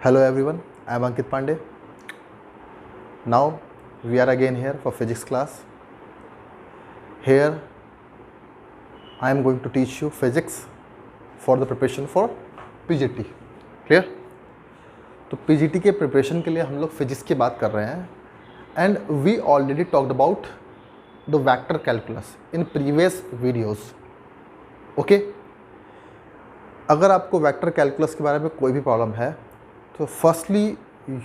Hello everyone, I am Ankit Pandey. Now we are again here for physics class. Here I am going to teach you physics for the preparation for PGT. Clear? तो PGT के preparation के लिए हम लोग physics की बात कर रहे हैं and we already talked about the vector calculus in previous videos. Okay, अगर आपको वेक्टर कैलकुलस के बारे में कोई भी प्रॉब्लम है तो firstly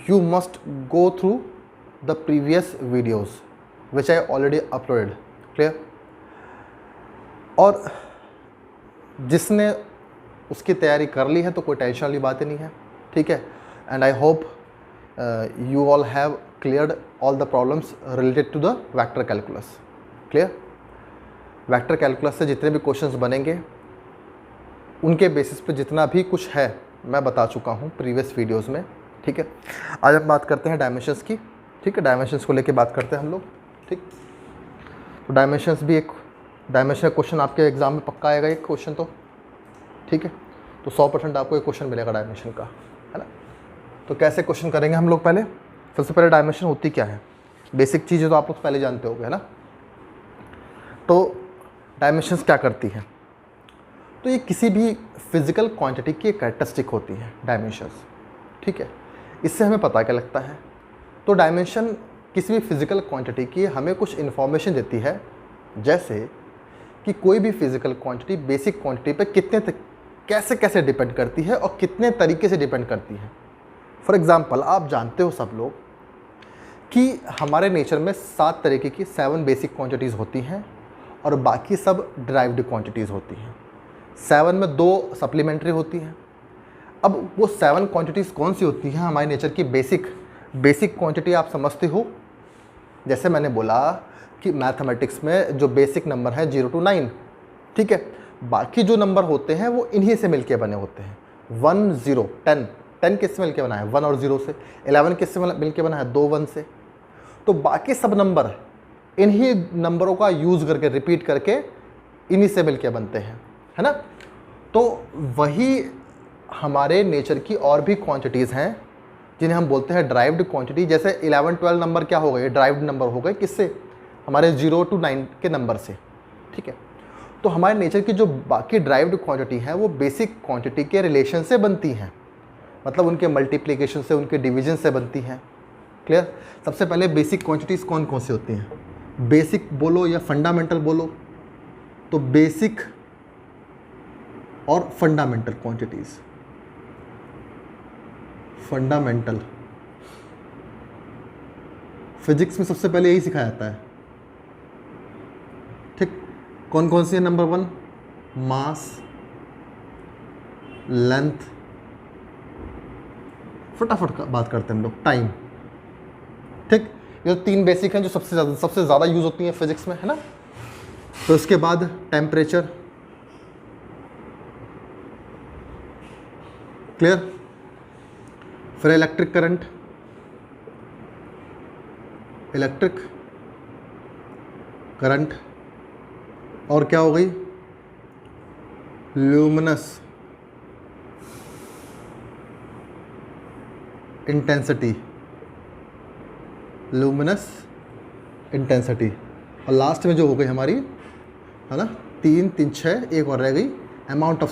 you must go through the previous videos which I already uploaded. Clear? और जिसने उसकी तैयारी कर ली है तो कोई टेंशन वाली बात ही नहीं है. ठीक है, and I hope you all have cleared all the problems related to the vector calculus. Clear? Vector calculus से जितने भी क्वेश्चंस बनेंगे उनके बेसिस पे जितना भी कुछ है मैं बता चुका हूँ प्रीवियस वीडियोस में. ठीक है, आज हम बात करते हैं डायमेंशंस की. ठीक है, डायमेंशंस को लेके बात करते हैं हम लोग. ठीक, तो डायमेंशंस भी एक डायमेंशन क्वेश्चन आपके एग्जाम में पक्का आएगा एक क्वेश्चन तो. ठीक है, तो 100% आपको एक क्वेश्चन मिलेगा डायमेंशन का, है ना. तो कैसे क्वेश्चन करेंगे हम लोग? पहले सबसे पहले डायमेंशन होती क्या है, बेसिक चीज़ें तो आप लोग पहले जानते होंगे, है ना. तो डायमेंशंस क्या करती हैं? तो ये किसी भी फिजिकल क्वांटिटी की कैरेक्टरिस्टिक होती है डायमेंशंस. ठीक है, इससे हमें पता क्या लगता है? तो डायमेंशन किसी भी फिजिकल क्वांटिटी की हमें कुछ इन्फॉर्मेशन देती है, जैसे कि कोई भी फिजिकल क्वांटिटी बेसिक क्वांटिटी पे कैसे कैसे डिपेंड करती है और कितने तरीके से डिपेंड करती है. फॉर एग्ज़ाम्पल, आप जानते हो सब लोग कि हमारे नेचर में 7 तरीके की 7 बेसिक क्वांटिटीज़ होती हैं और बाकी सब डिराइव्ड क्वांटिटीज़ होती हैं. 7 में 2 सप्लीमेंट्री होती हैं. अब वो 7 क्वांटिटीज़ कौन सी होती हैं? हमारे नेचर की बेसिक क्वांटिटी आप समझते हो. जैसे मैंने बोला कि मैथमेटिक्स में जो बेसिक नंबर है 0 to 9. ठीक है, बाकी जो नंबर होते हैं वो इन्हीं से मिलके बने होते हैं. 1 0 10 किससे मिलके बना है? 1 और 0 से. 11 किससे मिलके बना है? 2 1 से. तो बाकी सब नंबर इन्हीं नंबरों का यूज़ करके रिपीट करके इन्हीं से मिलके बनते हैं, है ना. तो वही हमारे नेचर की और भी क्वांटिटीज़ हैं जिन्हें हम बोलते हैं ड्राइव्ड क्वांटिटी. जैसे 11 12 नंबर क्या हो गए? ड्राइव्ड नंबर हो गए. किससे? हमारे 0 to 9 के नंबर से. ठीक है, तो हमारे नेचर की जो बाकी ड्राइव्ड क्वांटिटी हैं वो बेसिक क्वांटिटी के रिलेशन से बनती हैं, मतलब उनके मल्टीप्लिकेशन से, उनके डिवीजन से बनती हैं. क्लियर? सबसे पहले बेसिक क्वांटिटीज़ कौन कौन सी होती हैं? बेसिक बोलो या फंडामेंटल बोलो. तो बेसिक और फंडामेंटल क्वांटिटीज़. फंडामेंटल फिजिक्स में सबसे पहले यही सिखाया जाता है. ठीक, कौन कौन सी है? नंबर 1 मास, लेंथ, फटाफट बात करते हैं हम लोग, टाइम. ठीक, ये 3 बेसिक हैं जो सबसे ज़्यादा यूज़ होती हैं फिजिक्स में, है ना. तो इसके बाद टेम्परेचर. क्लियर? फिर इलेक्ट्रिक करंट, और क्या हो गई? Luminous intensity. और लास्ट में जो हो गई हमारी, है ना, 3 3 6 एक और रह गई, अमाउंट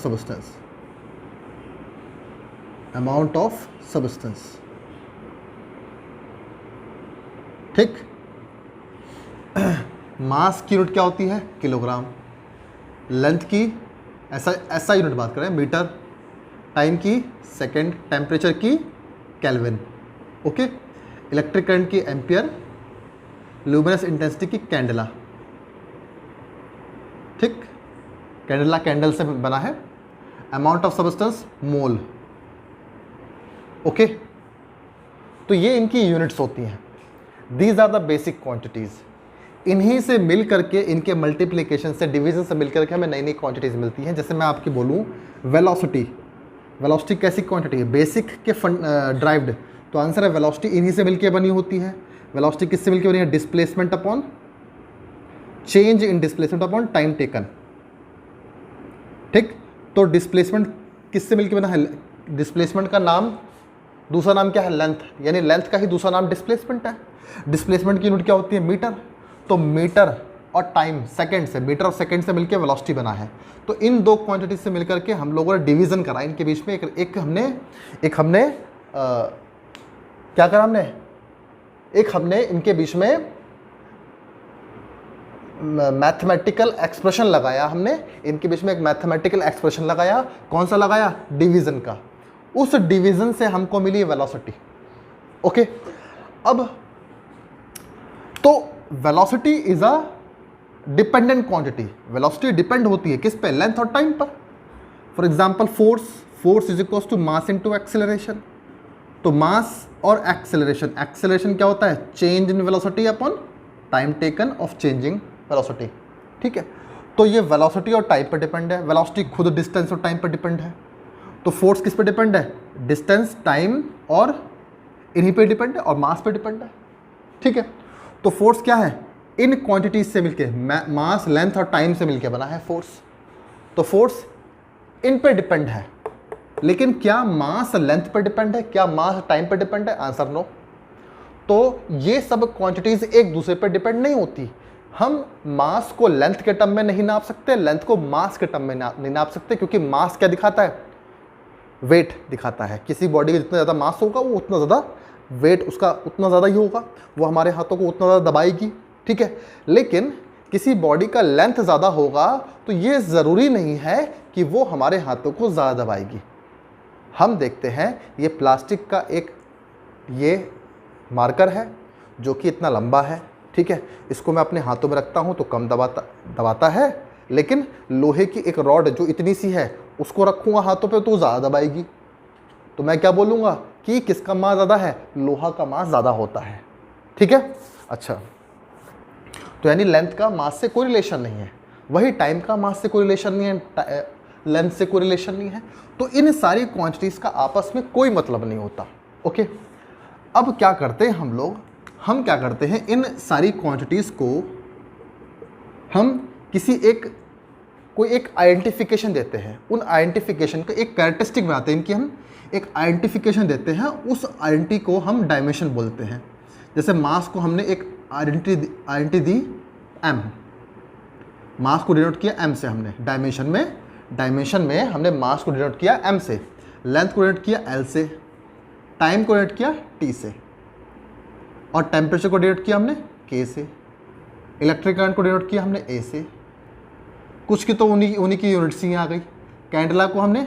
ऑफ सब्सटेंस. ठीक, मास की यूनिट क्या होती है? किलोग्राम. लेंथ की ऐसा यूनिट बात करें, मीटर. टाइम की सेकंड. टेम्परेचर की केल्विन. ओके. इलेक्ट्रिक करंट की एम्पियर. ल्यूमिनस इंटेंसिटी की कैंडला. ठीक, कैंडला कैंडल से बना है. Amount of substance mole. Okay, तो ये इनकी यूनिट्स होती हैं. These are the basic quantities. इन्हीं से मिल करके, इनके मल्टीप्लिकेशन से, डिवीजन से मिल करके हमें नई नई क्वांटिटीज़ मिलती हैं. जैसे मैं आपकी बोलूँ वेलोसिटी कैसी क्वांटिटी है? बेसिक के ड्राइव्ड. तो आंसर है वेलोसिटी इन्हीं से मिलके बनी होती है. वेलोसिटी किससे मिलके बनी है? Displacement upon change in displacement upon time taken. ठीक, तो डिस्प्लेसमेंट किससे मिलके बना है? डिस्प्लेसमेंट का नाम दूसरा नाम क्या है? लेंथ, यानी लेंथ का ही दूसरा नाम डिस्प्लेसमेंट है। डिस्प्लेसमेंट की यूनिट क्या होती है? मीटर। तो मीटर और टाइम सेकंड से, मीटर और सेकंड से मिलकर वेलोसिटी बना है। तो इन दो क्वांटिटी से मिलकर के हम लोगों ने डिवीजन करा इनके बीच में, एक हमने क्या करा हमने? एक हमने इनके बीच में मैथमेटिकल एक्सप्रेशन लगाया, हमने इनके बीच में एक मैथमेटिकल एक्सप्रेशन लगाया। कौन सा लगाया? डिवीजन का। उस डिवीजन से हमको मिली वेलोसिटी। ओके, अब तो velocity is a dependent quantity. Velocity depend होती है किस पे? लेंथ और टाइम पर। For example force is equal to mass into acceleration. तो मास और एक्सेलरेशन, एक्सेलरेशन क्या होता है? Change in velocity upon time taken of changing velocity. ठीक है, तो ये वेलोसिटी और टाइम पर डिपेंड है। वेलोसिटी खुद डिस्टेंस और टाइम पर डिपेंड है। तो फोर्स किस पे डिपेंड है? डिस्टेंस, टाइम और इन्हीं पे डिपेंड है, और मास पे डिपेंड है। ठीक है, तो फोर्स क्या है? इन क्वांटिटीज से मिलके, मास, लेंथ और टाइम से मिलके बना है फोर्स। तो फोर्स इन पे डिपेंड है, लेकिन क्या मास लेंथ पर डिपेंड है? क्या मास टाइम पर डिपेंड है? Answer no. तो ये सब क्वांटिटीज एक दूसरे पर डिपेंड नहीं होती। हम मास को लेंथ के टर्म में नहीं नाप सकते, लेंथ को मास के टर्म में नहीं नाप सकते, क्योंकि मास क्या दिखाता है? वेट दिखाता है। किसी बॉडी का जितना ज़्यादा मास होगा वो उतना ज़्यादा वेट उसका उतना ज़्यादा ही होगा, वो हमारे हाथों को उतना ज़्यादा दबाएगी। ठीक है, लेकिन किसी बॉडी का लेंथ ज़्यादा होगा तो ये ज़रूरी नहीं है कि वो हमारे हाथों को ज़्यादा दबाएगी। हम देखते हैं ये प्लास्टिक का एक ये मार्कर है जो कि इतना लंबा है। ठीक है, इसको मैं अपने हाथों में रखता हूँ तो कम दबाता है, लेकिन लोहे की एक रॉड जो इतनी सी है उसको रखूँगा हाथों पे तो ज़्यादा दबाएगी। तो मैं क्या बोलूँगा कि किसका मास ज़्यादा है? लोहा का मास ज़्यादा होता है। ठीक है, अच्छा, तो यानी लेंथ का मास से कोई रिलेशन नहीं है, वही टाइम का मास से कोई रिलेशन नहीं है, लेंथ से कोई रिलेशन नहीं है। तो इन सारी क्वांटिटीज़ का आपस में कोई मतलब नहीं होता। ओके, अब क्या करते हैं हम लोग? हम क्या करते हैं, इन सारी क्वांटिटीज़ को हम किसी कोई एक आइडेंटिफिकेशन देते हैं। उन आइडेंटिफिकेशन का एक कैरेक्टरिस्टिक बनाते हैं, इनकी हम एक आइडेंटिफिकेशन देते हैं। उस आइडेंटिटी को हम डायमेंशन बोलते हैं। जैसे मास को हमने एक आइडेंटिटी दी m, मास को डिनोट किया m से हमने। डायमेंशन में हमने मास को डिनोट किया m से, लेंथ को डिनोट किया l से, टाइम को डिनोट किया t से, और टेम्परेचर को डिनोट किया हमने k से, इलेक्ट्रिक करंट को डिनोट किया हमने a से। कुछ की तो उन्हीं की यूनिट्स ही आ गई। कैंडला को हमने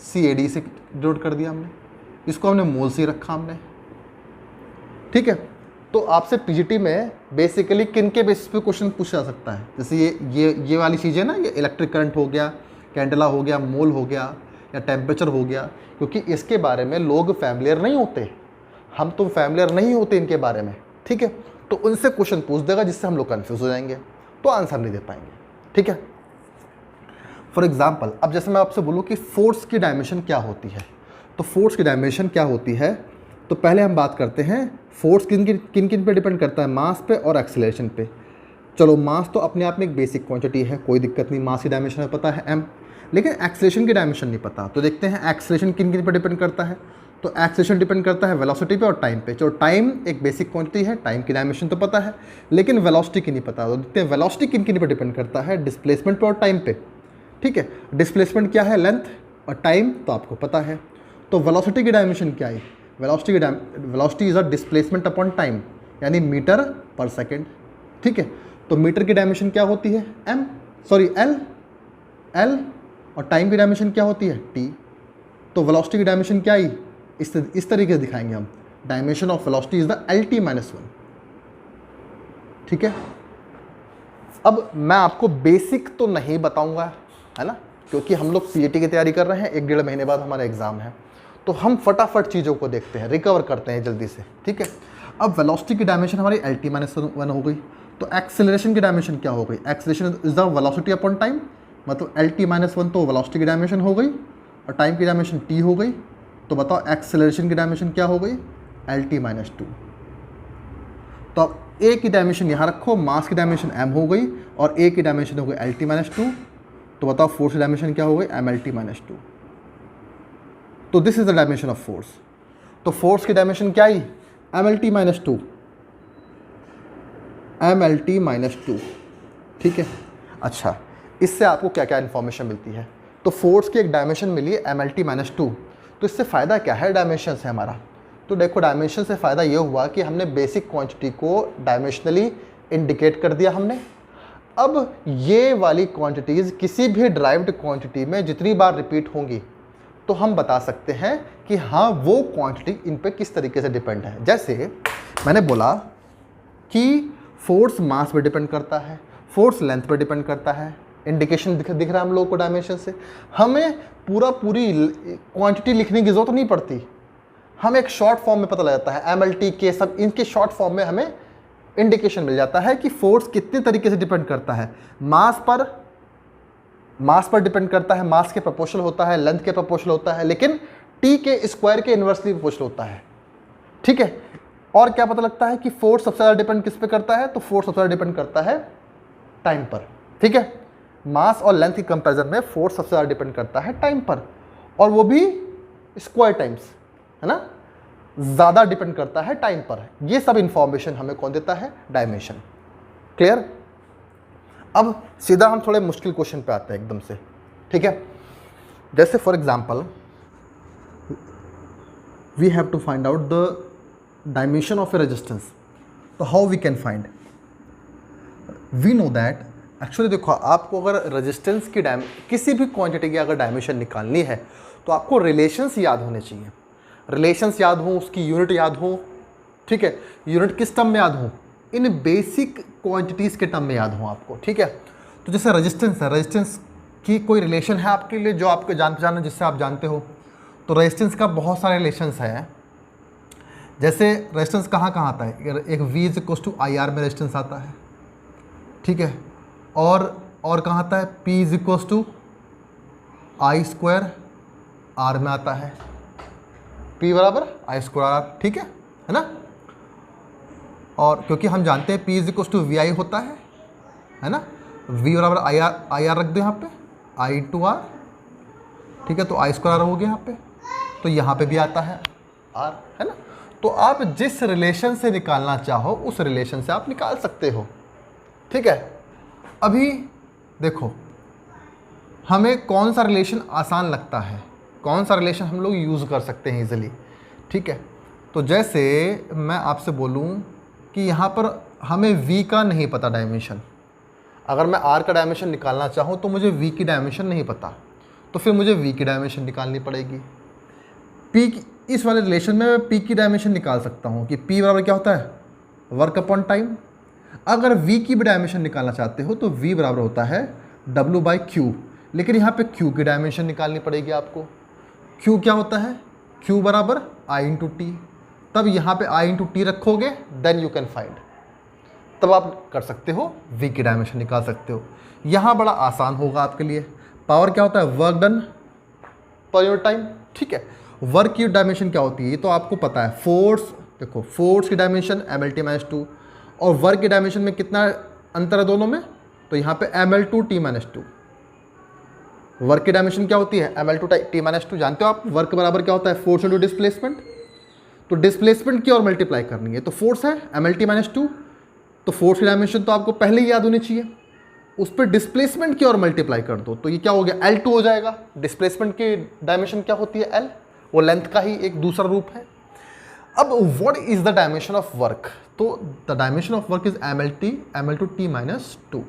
CAD से डिनोट कर दिया हमने, इसको हमने मोल से रखा हमने। ठीक है, तो आपसे पीजीटी में बेसिकली किन के बेसिस पे क्वेश्चन पूछा जा सकता है? जैसे ये वाली चीज़ें ना, ये इलेक्ट्रिक करंट हो गया, कैंडला हो गया, मोल हो गया, या टेम्परेचर हो गया, क्योंकि इसके बारे में लोग फैमिलियर नहीं होते, हम तो फैमिलियर नहीं होते इनके बारे में। ठीक है, तो उनसे क्वेश्चन पूछ देगा जिससे हम लोग कन्फ्यूज हो जाएंगे, तो आंसर नहीं दे पाएंगे। ठीक है, फॉर एग्जाम्पल अब जैसे मैं आपसे बोलूँ कि फोर्स की डायमेंशन क्या होती है, तो फोर्स की डायमेंशन क्या होती है, तो पहले हम बात करते हैं फोर्स किन किन पे डिपेंड करता है? मास पे और एक्सेलरेशन पे। चलो, मास तो अपने आप में एक बेसिक क्वांटिटी है, कोई दिक्कत नहीं, मास की डायमेंशन हमें पता है m, लेकिन एक्सेलरेशन की डायमेंशन नहीं पता। तो देखते हैं एक्सेलरेशन किन पे डिपेंड करता है। तो एक्सेलरेशन डिपेंड करता है वेलोसिटी पे और टाइम पे। चलो, टाइम एक बेसिक क्वांटिटी है, टाइम की डायमेंशन तो पता है, लेकिन वेलोसिटी की नहीं पता। तो देखते हैं वेलोसिटी किन पे डिपेंड करता है? डिस्प्लेसमेंट पे और टाइम पे। ठीक है, डिस्प्लेसमेंट क्या है? लेंथ, और टाइम तो आपको पता है। तो वेलोसिटी की डायमेंशन क्या है? Velocity is a displacement upon time, यानी मीटर पर सेकेंड। ठीक है, तो मीटर की डायमेंशन क्या होती है? L, और टाइम की डायमेंशन क्या होती है? T। तो वेलोसिटी की डायमेंशन क्या आई? इस तरीके से दिखाएंगे हम, dimension of velocity is the LT-1। ठीक है, अब मैं आपको बेसिक तो नहीं बताऊंगा, है ना, क्योंकि हम लोग CAT की तैयारी कर रहे हैं, 1-1.5 महीने बाद हमारा एग्जाम है, तो हम फटाफट चीज़ों को देखते हैं, रिकवर करते हैं जल्दी से। ठीक है, अब वेलोसिटी की डायमेंशन हमारी LT-1 हो गई। तो एक्सेलरेशन की डायमेंशन क्या हो गई? Acceleration is the velocity upon time, मतलब LT-1 तो वेलोसिटी की डायमेंशन हो गई, और टाइम की डायमेंशन T हो गई। तो बताओ एक्सेलरेशन की डायमेंशन क्या हो गई? LT-2। तो अब A की डायमेंशन यहाँ रखो, मास की डायमेंशन m हो गई, और A की डायमेंशन हो गई LT-2। तो बताओ फोर्स की डायमेंशन क्या हो गई? MLT-2। तो this is the dimension of force. तो फोर्स की डायमेंशन क्या आई, MLT माइनस 2, MLT माइनस 2, ठीक है। अच्छा, इससे आपको क्या क्या इन्फॉर्मेशन मिलती है, तो फोर्स की एक डायमेंशन मिली है MLT माइनस 2, तो इससे फ़ायदा क्या है, डायमेंशन से हमारा। तो देखो डायमेंशन से फ़ायदा ये हुआ कि हमने बेसिक क्वांटिटी को डायमेंशनली इंडिकेट कर दिया हमने। अब ये वाली क्वांटिटीज़ किसी भी ड्राइव्ड क्वांटिटी में जितनी बार रिपीट होंगी तो हम बता सकते हैं कि हाँ वो क्वांटिटी इन पे किस तरीके से डिपेंड है। जैसे मैंने बोला कि फोर्स मास पे डिपेंड करता है, फोर्स लेंथ पे डिपेंड करता है, इंडिकेशन दिख रहा है हम लोगों को डायमेंशन से। हमें पूरी क्वांटिटी लिखने की ज़रूरत नहीं पड़ती, हमें एक शॉर्ट फॉर्म में पता लग जाता है, MLT के सब इनके शॉर्ट फॉर्म में हमें इंडिकेशन मिल जाता है कि फोर्स कितने तरीके से डिपेंड करता है। मास पर डिपेंड करता है, मास के प्रोपोर्शनल होता है, लेंथ के प्रोपोर्शनल होता है, लेकिन टी के स्क्वायर के इन्वर्सली प्रोपोर्शनल होता है, ठीक है। और क्या पता लगता है कि फोर्स सबसे ज़्यादा डिपेंड किस पे करता है, तो फोर्स सबसे ज़्यादा डिपेंड करता है टाइम पर, ठीक है। मास और लेंथ की कंपैरिजन में फोर्स सबसे ज़्यादा डिपेंड करता है टाइम पर, और वो भी स्क्वायर टाइम्स, है ना, ज़्यादा डिपेंड करता है टाइम पर। ये सब इंफॉर्मेशन हमें कौन देता है, डायमेंशन। क्लियर। अब सीधा हम थोड़े मुश्किल क्वेश्चन पे आते हैं एकदम से, ठीक है। जैसे for example we have to find out the dimension of a resistance, तो how we can find, we know that actually देखो आपको अगर रेजिस्टेंस की किसी भी क्वांटिटी की अगर डायमेंशन निकालनी है तो आपको रिलेशंस याद होने चाहिए, रिलेशंस याद हो, उसकी यूनिट याद हो, ठीक है। यूनिट किस टर्म में याद हो, इन बेसिक क्वांटिटीज़ के टर्म में याद हो आपको, ठीक है। तो जैसे रेजिस्टेंस है, रेजिस्टेंस की कोई रिलेशन है आपके लिए जो आपके जान पहचान है जिससे आप जानते हो, तो रेजिस्टेंस का बहुत सारे रिलेशंस हैं। जैसे रेजिस्टेंस कहाँ कहाँ आता है, एक V = IR में रेजिस्टेंस आता है, ठीक है। और कहाँ आता है, P = I² R में आता है, P = I² R, ठीक है ना। और क्योंकि हम जानते हैं P = VI होता है ना, V = IR रख दो यहाँ पे, I/R, ठीक है, तो I² R हो गया यहाँ पे, तो यहाँ पे भी आता है R, है ना। तो आप जिस रिलेशन से निकालना चाहो उस रिलेशन से आप निकाल सकते हो, ठीक है। अभी देखो हमें कौन सा रिलेशन आसान लगता है, कौन सा रिलेशन हम लोग यूज़ कर सकते हैं इजीली, ठीक है। तो जैसे मैं आपसे बोलूँ कि यहाँ पर हमें V का नहीं पता डायमेंशन, अगर मैं R का डायमेंशन निकालना चाहूँ तो मुझे V की डायमेंशन नहीं पता, तो फिर मुझे V की डायमेंशन निकालनी पड़ेगी। P की इस वाले रिलेशन में मैं P की डायमेंशन निकाल सकता हूँ कि P बराबर क्या होता है, वर्क अपॉन टाइम। अगर V की भी डायमेंशन निकालना चाहते हो तो V बराबर होता है W/Q, लेकिन यहाँ पे Q की डायमेंशन निकालनी पड़ेगी आपको। Q क्या होता है, Q बराबर I/T, तब यहाँ पे I/T रखोगे देन यू कैन फाइंड, तब आप कर सकते हो V की डायमेंशन निकाल सकते हो। यहाँ बड़ा आसान होगा आपके लिए। पावर क्या होता है, work done per unit time, ठीक है। वर्क की डायमेंशन क्या होती है ये तो आपको पता है, फोर्स, देखो फोर्स की डायमेंशन MLT-2 और वर्क की डायमेंशन में कितना अंतर है दोनों में, तो यहाँ पे ML/T-2। वर्क की डायमेंशन क्या होती है, ML/T-2, जानते हो आप वर्क बराबर क्या होता है, फोर्स इंटू डिस्प्लेसमेंट। तो डिस्प्लेसमेंट की और मल्टीप्लाई करनी है, तो फोर्स है MLT-2, तो फोर्स की डायमेंशन तो आपको पहले ही याद होनी चाहिए, उस पर डिस्प्लेसमेंट की और मल्टीप्लाई कर दो तो ये क्या हो गया, L2 हो जाएगा। डिस्प्लेसमेंट की डायमेंशन क्या होती है, L, वो लेंथ का ही एक दूसरा रूप है। अब what is the dimension of work, तो the dimension of work is ML/T-2,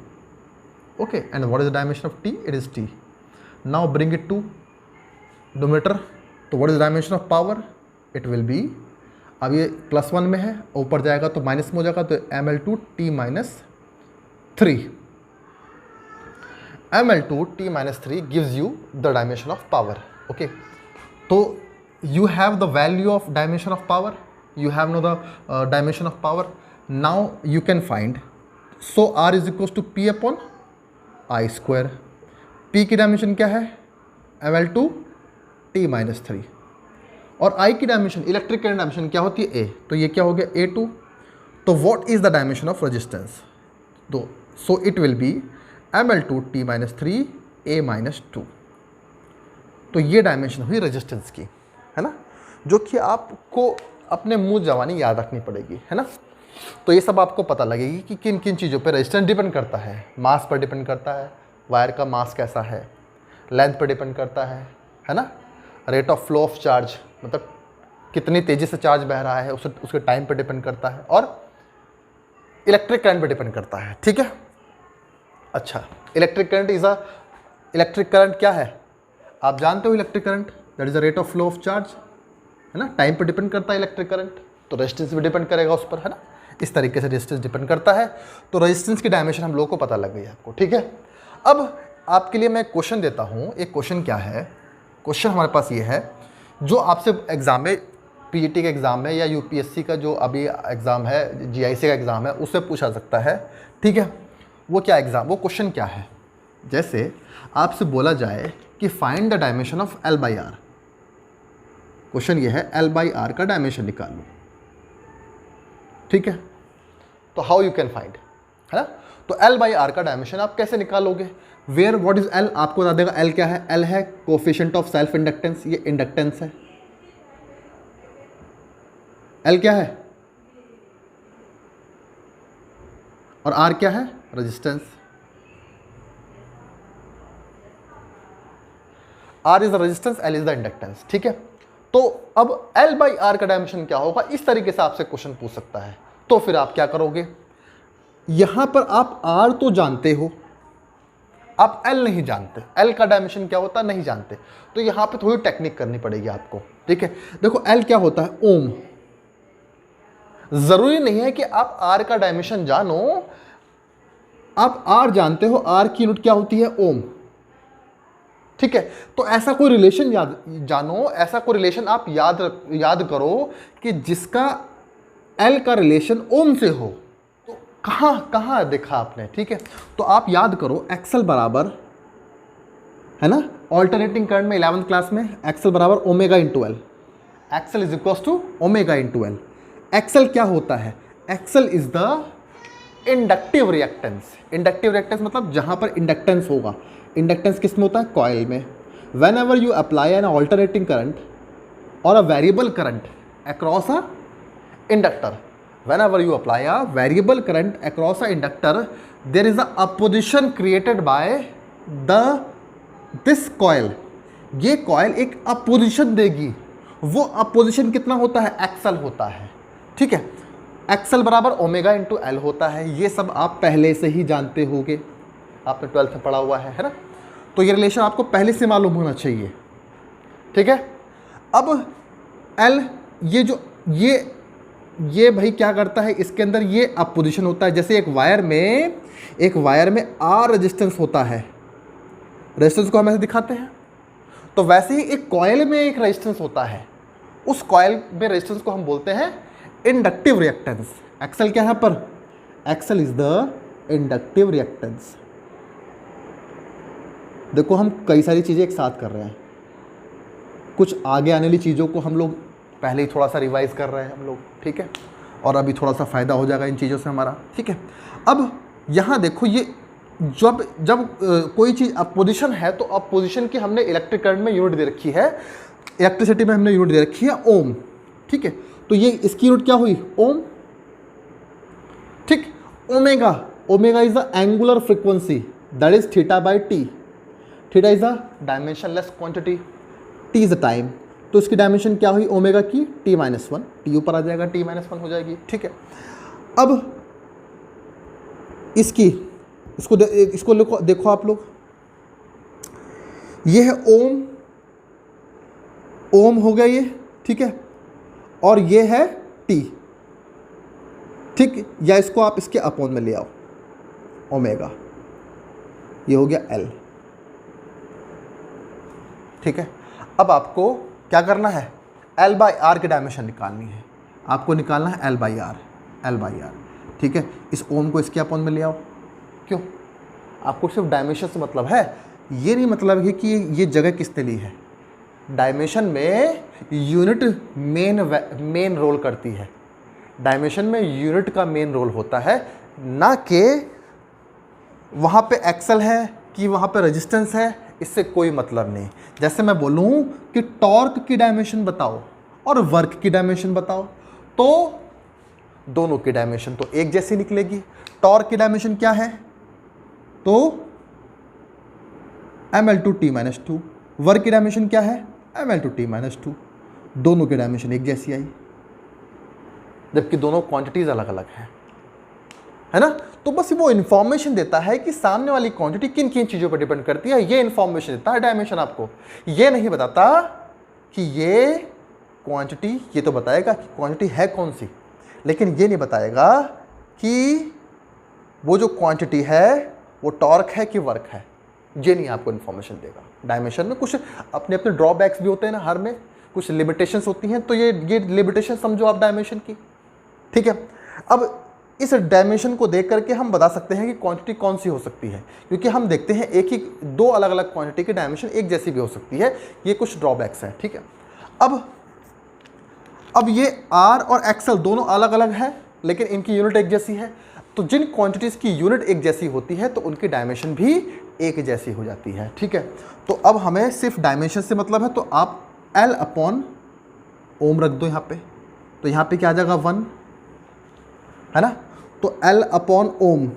okay, and what is the dimension of T, it is T। Now bring it to डोमीटर, तो what is the dimension of power, it will be, अब ये +1 में है, ऊपर जाएगा तो माइनस में हो जाएगा, तो ML/T-3, ML/T-3 gives you the dimension of power, okay. तो you have the value of dimension of power, you have know the dimension of power, now you can find, so R is equals to P/I², P की dimension क्या है, ML/T-3, और I की dimension, electric current dimension क्या होती है, A, तो ये क्या हो गया A2। तो what is the dimension of resistance, तो so it will B ML/T-3 A-2। तो ये डायमेंशन हुई रेजिस्टेंस की, है ना। जो कि आपको अपने मुंह जबानी याद रखनी पड़ेगी, है ना। तो ये सब आपको पता लगेगी कि किन किन चीज़ों पे रेजिस्टेंस डिपेंड करता है। मास पर डिपेंड करता है, वायर का मास कैसा है, लेंथ पर डिपेंड करता है ना। Rate of flow of charge, मतलब कितनी तेज़ी से चार्ज बह रहा है उसके टाइम पर डिपेंड करता है, और इलेक्ट्रिक करंट पर डिपेंड करता है, ठीक है। अच्छा, इलेक्ट्रिक करंट क्या है, आप जानते हो electric current, that is the rate of flow of charge, है ना। टाइम पर डिपेंड करता है इलेक्ट्रिक करंट, तो रेजिस्टेंस भी डिपेंड करेगा उस पर, है ना। इस तरीके से रेजिस्टेंस डिपेंड करता है। तो रेजिस्टेंस की डायमेंशन हम लोगों को पता लग गई है आपको, ठीक है। अब आपके लिए मैं क्वेश्चन देता हूँ। एक क्वेश्चन क्या है, क्वेश्चन हमारे पास ये है, जो आपसे एग्जाम में, पीजीटी के एग्ज़ाम में या यूपीएससी का जो अभी एग्ज़ाम है, जीआईसी का एग्ज़ाम है, उससे पूछा सकता है, ठीक है। वो क्वेश्चन क्या है, जैसे आपसे बोला जाए कि find the dimension of L by R. Question ये है, L बाई आर का डायमेंशन निकालो, ठीक है। तो हाउ यू कैन फाइंड, है ना। तो L बाई आर का डायमेंशन आप कैसे निकालोगे, वेयर व्हाट इज L, आपको बता देगा L क्या है। L है कोफिशिएंट ऑफ सेल्फ इंडक्टेंस, ये इंडक्टेंस है। L क्या है, और R क्या है, resistance. R is the resistance, L is the inductance, ठीक है। तो अब L बाई आर का डायमेंशन क्या होगा, इस तरीके से आपसे क्वेश्चन पूछ सकता है। तो फिर आप क्या करोगे, यहां पर आप R तो जानते हो, आप L नहीं जानते, L का डायमेंशन क्या होता है नहीं जानते, तो यहां पे थोड़ी टेक्निक करनी पड़ेगी आपको, ठीक है। देखो L क्या होता है, ओम। जरूरी नहीं है कि आप R का डायमेंशन जानो, आप R जानते हो, R की यूनिट क्या होती है, ओम, ठीक है। तो ऐसा कोई रिलेशन जानो, ऐसा कोई रिलेशन आप याद करो कि जिसका L का रिलेशन ओम से हो। तो कहाँ देखा आपने, ठीक है। तो आप याद करो, एक्सल बराबर, है ना, ऑल्टरनेटिंग करंट में 11th क्लास में एक्सल बराबर omega into L, X L is equal to omega into L. X L क्या होता है, X L is the inductive reactance. Inductive reactance मतलब जहां पर इंडक्टेंस होगा। इंडक्टेंस किस में होता है, कॉइल में। Whenever you apply an alternating current और a variable current across a inductor, whenever you apply a variable current across a inductor, there is a opposition created by this coil। ये coil एक opposition देगी, वो opposition कितना होता है, axle होता है, ठीक है। एक्सल बराबर ओमेगा इंटू एल होता है। ये सब आप पहले से ही जानते होगे, आपने 12th में पढ़ा हुआ है ना। तो ये रिलेशन आपको पहले से मालूम होना चाहिए, ठीक है। अब एल, ये भाई क्या करता है, इसके अंदर ये अपोजिशन होता है। जैसे एक वायर में आर रेजिस्टेंस होता है, रेजिस्टेंस को हम ऐसे दिखाते हैं, तो वैसे ही एक कॉइल में एक रेजिस्टेंस होता है, उस कॉइल में रेजिस्टेंस को हम बोलते हैं इंडक्टिव रिएक्टेंस। एक्सल क्या है पर, X L is the inductive reactance. देखो हम कई सारी चीज़ें एक साथ कर रहे हैं, कुछ आगे आने वाली चीज़ों को हम लोग पहले ही थोड़ा सा रिवाइज कर रहे हैं हम लोग, ठीक है। और अभी थोड़ा सा फ़ायदा हो जाएगा इन चीज़ों से हमारा, ठीक है। अब यहाँ देखो, ये जब कोई चीज़ अपोजिशन है, तो अपोजिशन की हमने इलेक्ट्रिक करंट में यूनिट दे रखी है, इलेक्ट्रिसिटी में हमने यूनिट दे रखी है ओम, ठीक है। तो ये इसकी यूनिट क्या हुई, ओम, ठीक। Omega is the angular frequency, that is theta by T. Theta is the dimensionless quantity, T is the time. तो इसकी डायमेंशन क्या हुई ओमेगा की, t-1, टी ऊपर आ जाएगा, t-1 हो जाएगी, ठीक है। अब इसको देखो आप लोग, ये है ओम हो गया ये, ठीक है, और ये है t, ठीक। या इसको आप इसके अपॉन में ले आओ, ओमेगा, ये हो गया l, ठीक है। अब आपको क्या करना है, L बाई आर की डायमेंशन निकालनी है, आपको निकालना है L बाई आर, ठीक है। इस ओम को इसके अपॉन में ले आओ, क्यों, आपको सिर्फ डायमेंशन से मतलब है, ये नहीं मतलब है कि ये जगह किसने ली है। डायमेंशन में यूनिट मेन रोल करती है, डायमेंशन में यूनिट का मेन रोल होता है, ना कि वहाँ पे एक्सल है कि वहाँ पे रेजिस्टेंस है, इससे कोई मतलब नहीं। जैसे मैं बोलूँ कि टॉर्क की डायमेंशन बताओ, और वर्क की डायमेंशन बताओ, तो दोनों की डायमेंशन तो एक जैसी निकलेगी। टॉर्क की डायमेंशन क्या है, तो ml/t-2। वर्क की डायमेंशन क्या है, ml/t-2। दोनों की डायमेंशन एक जैसी आई, जबकि दोनों क्वांटिटीज अलग अलग है ना। तो बस वो इंफॉर्मेशन देता है कि सामने वाली क्वांटिटी किन किन चीजों पर डिपेंड करती है, ये इंफॉर्मेशन देता है डायमेंशन आपको। ये नहीं बताता कि ये क्वांटिटी, ये तो बताएगा कि क्वांटिटी है कौन सी, लेकिन ये नहीं बताएगा कि वो जो क्वांटिटी है वो टॉर्क है कि वर्क है। ये नहीं आपको इन्फॉर्मेशन देगा। डायमेंशन में कुछ अपने अपने ड्रॉबैक्स भी होते हैं ना, हर में कुछ लिमिटेशंस होती हैं, तो ये लिमिटेशन समझो आप डायमेंशन की, ठीक है। अब इस डायमेंशन को देख करके हम बता सकते हैं कि क्वांटिटी कौन सी हो सकती है, क्योंकि हम देखते हैं एक ही दो अलग अलग क्वांटिटी की डायमेंशन एक जैसी भी हो सकती है। ये कुछ ड्रॉबैक्स हैं, ठीक है। अब ये R और XL दोनों अलग अलग हैं, लेकिन इनकी यूनिट एक जैसी है। तो जिन क्वांटिटीज़ की यूनिट एक जैसी होती है तो उनकी डायमेंशन भी एक जैसी हो जाती है, ठीक है। तो अब हमें सिर्फ डायमेंशन से मतलब है, तो आप L/ओम रख दो यहाँ पे, तो यहाँ पे क्या आ जाएगा 1, है ना। तो L/ओम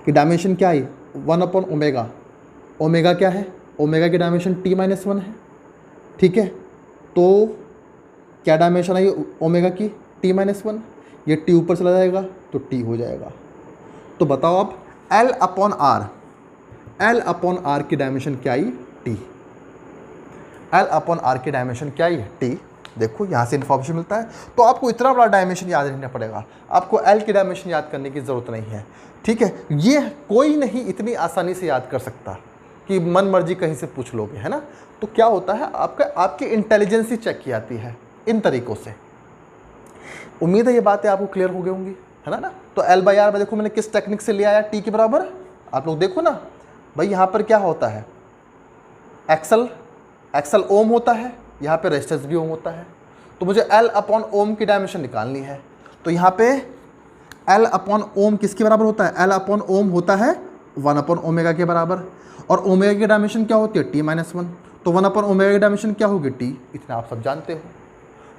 की डायमेंशन क्या आई, 1/ओमेगा। ओमेगा क्या है, ओमेगा की डायमेंशन T-1 है, ठीक है। तो क्या डायमेंशन आई ओमेगा की, T-1। ये T ऊपर चला जाएगा तो T हो जाएगा। तो बताओ आप L/R की डायमेंशन क्या आई, T। L/R की डायमेंशन क्या आई, T। देखो यहाँ से इन्फॉर्मेशन मिलता है। तो आपको इतना बड़ा डायमेंशन याद रखना पड़ेगा, आपको L की डायमेंशन याद करने की ज़रूरत नहीं है, ठीक है। ये कोई नहीं इतनी आसानी से याद कर सकता कि मन मर्जी कहीं से पूछ लोगे, है ना। तो क्या होता है, आपकी इंटेलिजेंसी चेक की जाती है इन तरीक़ों से। उम्मीद है ये बातें आपको क्लियर हो गई होंगी, है ना। तो L/R में देखो मैंने किस टेक्निक से लिया है, T के बराबर। आप लोग देखो ना भाई, यहाँ पर क्या होता है, एक्सल ओम होता है, यहाँ पे रेजिस्टेंस भी ओम होता है। तो मुझे L/ओम की डायमेंशन निकालनी है। तो यहाँ पे L/ओम किसके बराबर होता है, L/ओम होता है 1/ओमेगा के बराबर। और ओमेगा की डायमेंशन क्या होती है, T-1। तो 1/ओमेगा की डायमेंशन क्या होगी, T। इतना आप सब जानते हो।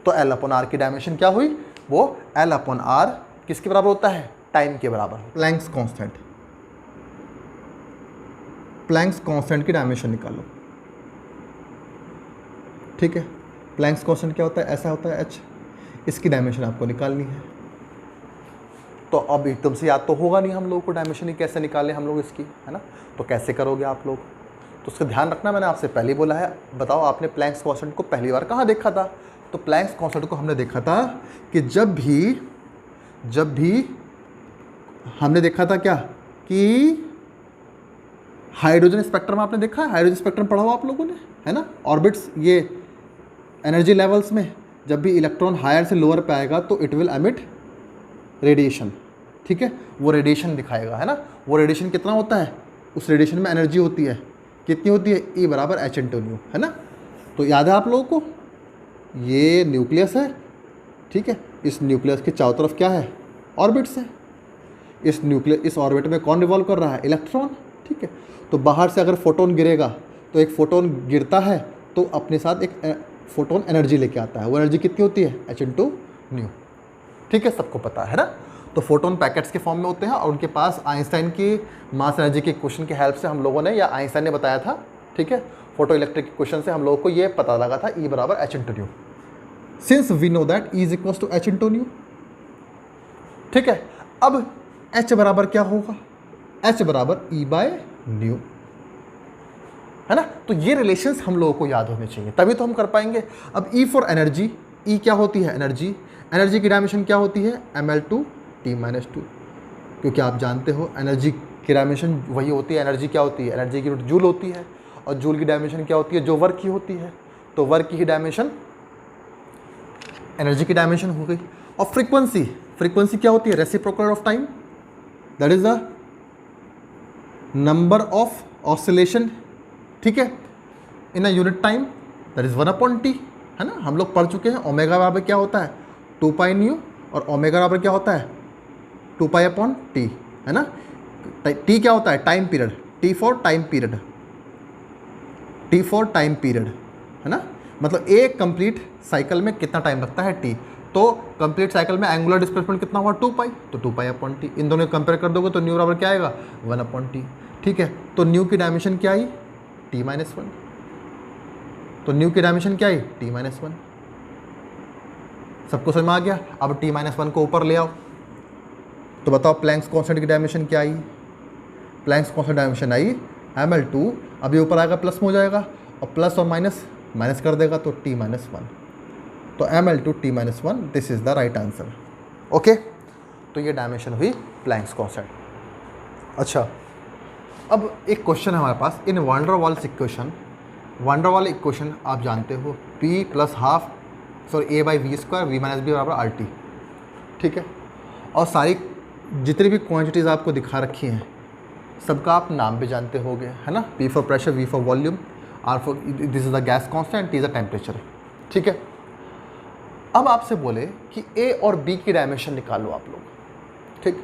तो L/R की डायमेंशन क्या हुई, वो L/R किसके बराबर होता है, टाइम के बराबर। प्लैंक्स कांस्टेंट की डायमेंशन निकालो, ठीक है। प्लैंक्स कांस्टेंट क्या होता है, ऐसा होता है H। इसकी डायमेंशन आपको निकालनी है। तो अब एकदम से याद तो होगा नहीं हम लोगों को डायमेंशन ही कैसे निकालें हम लोग इसकी, है ना। तो कैसे करोगे आप लोग, तो उसका ध्यान रखना। मैंने आपसे पहले बोला है, बताओ आपने प्लैंक्स कांस्टेंट को पहली बार कहाँ देखा था। तो प्लैंक्स कांस्टेंट को हमने देखा था कि जब भी हमने देखा था क्या, कि हाइड्रोजन स्पेक्ट्रम आपने देखा है, हाइड्रोजन स्पेक्ट्रम पढ़ा हुआ आप लोगों ने, है ना। ऑर्बिट्स, ये एनर्जी लेवल्स में जब भी इलेक्ट्रॉन हायर से लोअर पे आएगा तो इट विल एमिट रेडिएशन, ठीक है। वो रेडिएशन दिखाएगा, है ना। वो रेडिएशन कितना होता है, उस रेडिएशन में एनर्जी होती है, कितनी होती है, E = H/μ, है ना। तो याद है आप लोगों को, ये न्यूक्लियस है, ठीक है। इस न्यूक्लियस के चारों तरफ क्या है, ऑर्बिट्स है। इस ऑर्बिट में कौन रिवॉल्व कर रहा है, इलेक्ट्रॉन, ठीक है। तो बाहर से अगर फोटोन गिरेगा, तो एक फोटोन गिरता है तो अपने साथ एक फोटोन एनर्जी लेके आता है। वो एनर्जी कितनी होती है, H/μ, ठीक है, सबको पता है ना। तो फोटोन पैकेट्स के फॉर्म में होते हैं और उनके पास आइंस्टाइन की मास एनर्जी के क्वेश्चन की हेल्प से हम लोगों ने, या आइंस्टाइन ने बताया था, ठीक है, फोटो इलेक्ट्रिक क्वेश्चन से हम लोगों को ये पता लगा था E = H/μ। Since we know that E = H/μ, ठीक है। अब H बराबर क्या होगा, H = E/μ, है ना। तो ये रिलेशंस हम लोगों को याद होने चाहिए, तभी तो हम कर पाएंगे। अब E फॉर एनर्जी, E क्या होती है, एनर्जी की डायमेंशन क्या होती है, ml/T-2। क्योंकि आप जानते हो एनर्जी की डायमेंशन वही होती है, एनर्जी क्या होती है, एनर्जी की जूल होती है, और जूल की डायमेंशन क्या होती है, जो वर्क की होती है। तो वर्क की डायमेंशन एनर्जी की डायमेंशन हो गई। और फ्रीक्वेंसी क्या होती है, reciprocal of time, that is the number of oscillation, ठीक है, in a unit time, that is 1/T, है ना। हम लोग पढ़ चुके हैं। ओमेगा बराबर क्या होता है, 2πν, और ओमेगा बराबर क्या होता है, 2π/T, है ना। T क्या होता है, time period, T for time period, है ना। मतलब एक कंप्लीट साइकिल में कितना टाइम लगता है टी। तो कंप्लीट साइकिल में एंगुलर डिस्प्लेसमेंट कितना हुआ 2 पाई, तो 2 पाई अपॉन टी। इन दोनों को कंपेयर कर दोगे तो न्यू बराबर क्या आएगा 1 अपॉन टी। ठीक है, तो न्यू की डायमेंशन क्या आई टी माइनस 1। तो न्यू की डायमेंशन क्या आई टी माइनस 1। सबको समझ में आ गया। अब टी माइनस 1 को ऊपर ले आओ तो बताओ प्लैंक्स कांस्टेंट की डायमेंशन क्या आई। प्लैंक्स कांस्टेंट डायमेंशन आई ml2। अभी ऊपर आएगा प्लस में हो जाएगा और प्लस और माइनस माइनस कर देगा तो t माइनस 1। तो ml2 t minus 1, this is the right answer. Okay, तो ये डायमेंशन हुई प्लैंक्स कांस्टेंट। अच्छा, अब एक क्वेश्चन है हमारे पास in van der Waals equation. Van der Waal equation आप जानते हो p plus half sorry a by V square V minus B बराबर आर टी। ठीक है, और सारी जितनी भी क्वांटिटीज़ आपको दिखा रखी हैं सबका आप नाम भी जानते होंगे, है ना। P for pressure, V for volume, R for this is the gas constant, T is the temperature. ठीक है, अब आपसे बोले कि A और B की डायमेंशन निकालो आप लोग। ठीक,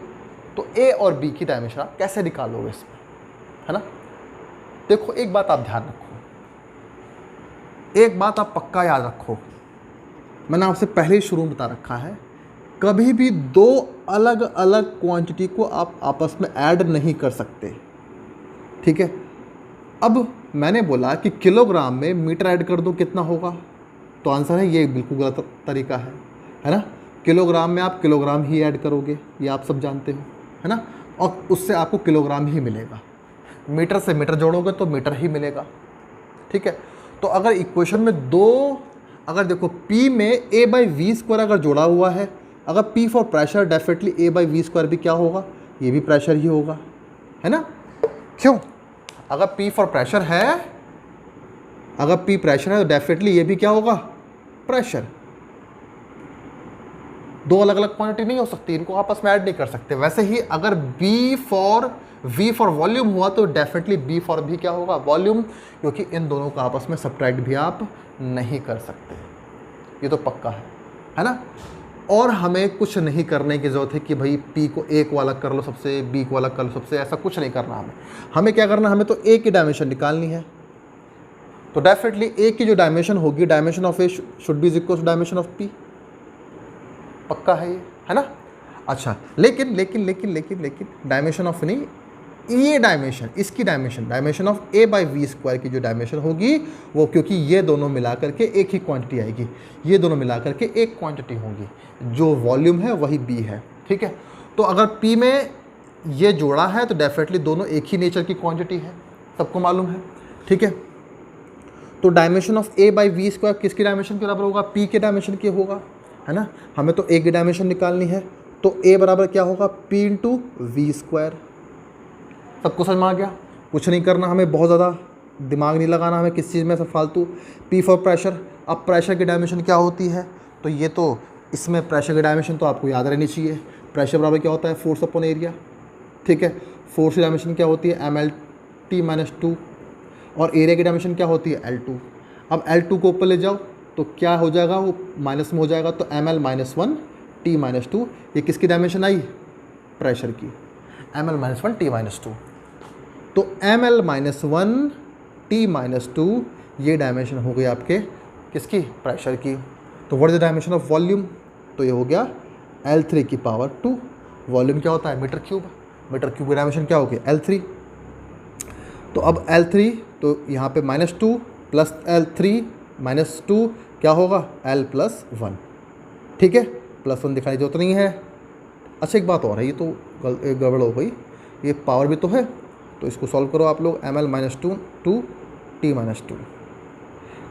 तो A और B की डायमेंशन आप कैसे निकालोगे इसमें, है ना। देखो एक बात आप ध्यान रखो, एक बात आप पक्का याद रखो, मैंने आपसे पहले ही शुरू में बता रखा है, कभी भी दो अलग अलग क्वांटिटी को आप आपस में ऐड नहीं कर सकते। ठीक है, अब मैंने बोला कि किलोग्राम में मीटर ऐड कर दो कितना होगा, तो आंसर है ये बिल्कुल गलत तरीका है ना। किलोग्राम में आप किलोग्राम ही ऐड करोगे, ये आप सब जानते हो, है ना, और उससे आपको किलोग्राम ही मिलेगा। मीटर से मीटर जोड़ोगे तो मीटर ही मिलेगा। ठीक है, तो अगर इक्वेशन में दो, अगर देखो P में a बाई वी स्क्वायर अगर जोड़ा हुआ है, अगर P for pressure definitely a by V square भी क्या होगा, ये भी प्रेशर ही होगा, है ना। क्यों, अगर P फॉर प्रेशर है, अगर P प्रेशर है तो डेफिनेटली ये भी क्या होगा प्रेशर। दो अलग अलग क्वांटिटी नहीं हो सकती, इनको आपस में ऐड नहीं कर सकते। वैसे ही अगर V फॉर वॉल्यूम हुआ तो डेफिनेटली B फॉर भी क्या होगा वॉल्यूम, क्योंकि इन दोनों का आपस में सब्ट्रैक्ट भी आप नहीं कर सकते, ये तो पक्का है ना। और हमें कुछ नहीं करने की ज़रूरत है कि भाई P को A को अलग कर लो सबसे, B को अलग कर लो सबसे, ऐसा कुछ नहीं करना हमें क्या करना, हमें तो A की डायमेंशन निकालनी है। तो डेफिनेटली A की जो डायमेंशन होगी, dimension of A should be equal to dimension of P, पक्का है ये, है ना। अच्छा, लेकिन लेकिन लेकिन लेकिन लेकिन डायमेंशन ऑफ नहीं, ये डायमेंशन, इसकी dimension of A by V square की जो डायमेंशन होगी वो, क्योंकि ये दोनों मिला करके एक ही क्वांटिटी आएगी, ये दोनों मिला करके एक क्वांटिटी होगी, जो वॉल्यूम है वही B है। ठीक है, तो अगर P में ये जोड़ा है तो डेफिनेटली दोनों एक ही नेचर की क्वांटिटी है, सबको मालूम है। ठीक है, तो dimension of A by V square किसकी डायमेंशन के बराबर होगा, P के डायमेंशन के होगा, है ना। हमें तो A की डायमेंशन निकालनी है, तो A बराबर क्या होगा P इंटू वी स्क्वायर। सबको समझ में आ गया, कुछ नहीं करना हमें, बहुत ज़्यादा दिमाग नहीं लगाना हमें किस चीज़ में से फालतू। P फॉर प्रेशर, अब प्रेशर की डायमेंशन क्या होती है, तो ये तो इसमें प्रेशर की डायमेंशन तो आपको याद रहनी चाहिए। प्रेशर बराबर क्या होता है फोर्स अपॉन एरिया। ठीक है, फोर्स की डायमेंशन क्या होती है mlt माइनस 2, और एरिया की डायमेंशन क्या होती है L2। अब L2 को ऊपर ले जाओ तो क्या हो जाएगा, वो माइनस में हो जाएगा, तो ml माइनस 1 t माइनस 2, ये किसकी डायमेंशन आई प्रेशर की, ml माइनस 1 t माइनस 2। तो ml माइनस 1 t माइनस 2 ये डायमेंशन हो गई आपके किसकी, प्रेशर की। तो what is the dimension of volume, तो ये हो गया L3 की पावर 2। वॉल्यूम क्या होता है मीटर क्यूब, मीटर क्यूब की डायमेंशन क्या होगी L3। तो अब L3 तो यहाँ पे माइनस 2 प्लस L3 माइनस 2 क्या होगा L प्लस 1। ठीक है, प्लस 1 दिखाने की जरूरत नहीं है। अच्छा, एक बात और है, ये तो गड़बड़ हो गई, ये पावर भी तो है, तो इसको सॉल्व करो आप लोग। ml माइनस 2 t माइनस 2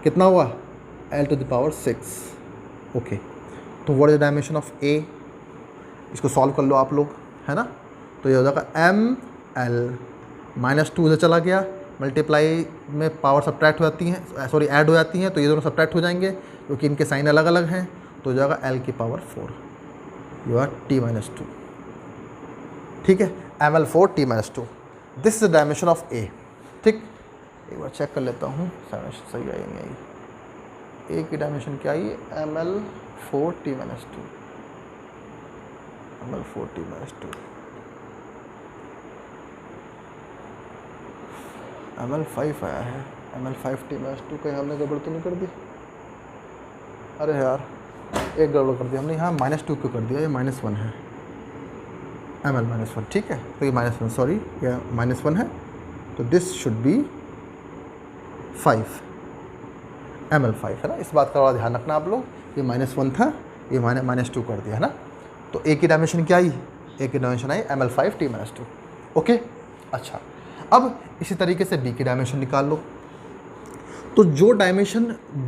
कितना हुआ L to the power 6। Okay, तो what is the dimension of A, इसको सॉल्व कर लो आप लोग, है ना। तो ये हो जाएगा ml माइनस 2 इधर चला गया, मल्टीप्लाई में पावर सब्ट्रैक्ट हो जाती हैं, सॉरी ऐड हो जाती हैं, तो ये दोनों सब्ट्रैक्ट हो जाएंगे क्योंकि इनके साइन अलग अलग हैं, तो हो जाएगा L की पावर 4, यू आर t माइनस 2। ठीक है, ml 4 t minus 2, this is the dimension of A। ठीक, एक बार चेक कर लेता हूँ डायमेंशन सही आई नहीं आई। A की डायमेंशन क्या आई, ml 4 t minus 2, ml 4 t minus 2, ml 5 आया है, ml 5 t माइनस 2, कहीं हमने गड़बड़ तो नहीं कर दी। अरे यार एक गड़बड़ कर दिया हमने, यहाँ -2 क्यों कर दिया, ये -1 है, ml -1, ठीक है। तो ये -1, सॉरी ये -1 है, तो दिस शुड बी 5 ml5 है ना। इस बात का बड़ा ध्यान रखना आप लोग, ये -1 था, ये -2 कर दिया है ना। तो ए की डायमेंशन क्या आई, ए की डायमेंशन आई ml5 t-2, ओके। अच्छा, अब इसी तरीके से बी की डायमेंशन निकाल लो। तो जो डायमेंशन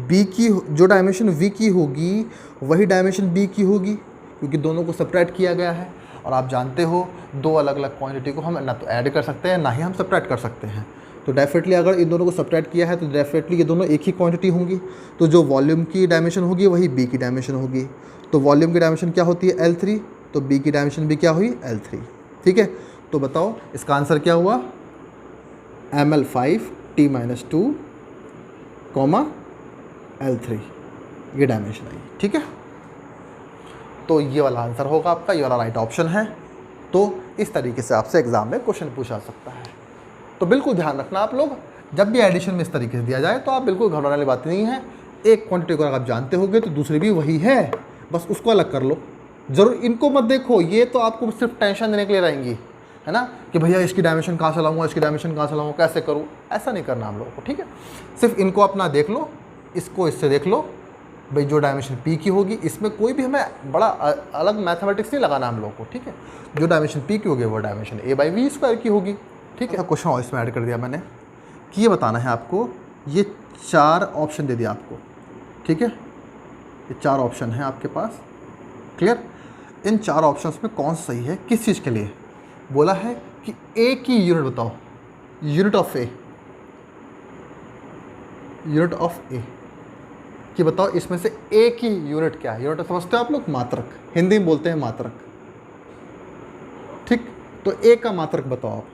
वी की होगी वही डायमेंशन बी की होगी, क्योंकि दोनों को सेपरेट किया गया है। और आप जानते हो दो अलग अलग क्वांटिटी को हम ना तो ऐड कर सकते हैं ना ही हम सेपरेट कर सकते हैं। तो डेफिनेटली अगर इन दोनों को सेपरेट किया है तो डेफिनेटली ये दोनों एक ही क्वांटिटी होंगी। तो जो वॉल्यूम की डायमेंशन होगी वही बी की डायमेंशन होगी। तो वॉल्यूम की डायमेंशन क्या होती है L3, तो बी की डायमेंशन भी क्या हुई L3, ठीक है। तो बताओ इसका आंसर क्या हुआ, ml5 t-2, L3 ये डायमेंशन आई, ठीक है। तो ये वाला आंसर होगा आपका, ये वाला राइट ऑप्शन है। तो इस तरीके से आपसे एग्जाम में क्वेश्चन पूछा सकता है। तो बिल्कुल ध्यान रखना आप लोग, जब भी एडिशन में इस तरीके से दिया जाए तो आप बिल्कुल घबराने वाली बात नहीं है। एक क्वांटिटी को अगर आप जानते होगे तो दूसरी भी वही है, बस उसको अलग कर लो। ज़रूर इनको मत देखो, ये तो आपको सिर्फ टेंशन देने के लिए रहेंगी, है ना, कि भैया इसकी डायमेंशन कहाँ से लाऊंगा, इसकी डायमेंशन कहाँ से लाऊंगा, कैसे करूँ, ऐसा नहीं करना हम लोगों को, ठीक है। सिर्फ इनको अपना देख लो, इसको इससे देख लो, भाई जो डायमेंशन पी की होगी इसमें कोई भी हमें बड़ा अलग मैथमेटिक्स नहीं लगाना हम लोगों को, ठीक है। जो डायमेंशन पी की होगी वो डायमेंशन a/v² की होगी, ठीक है। क्वेश्चन और इसमें ऐड कर दिया मैंने कि ये बताना है आपको, ये 4 ऑप्शन दे दिया आपको, ठीक है। ये 4 ऑप्शन हैं आपके पास, क्लियर। इन 4 ऑप्शंस में कौन सा सही है, किस चीज़ के लिए बोला है कि ए की यूनिट बताओ, unit of A, unit of A कि बताओ इसमें से ए की यूनिट क्या है। यूनिट समझते हो आप लोग, मात्रक, हिंदी में बोलते हैं मात्रक, ठीक। तो ए का मात्रक बताओ आप,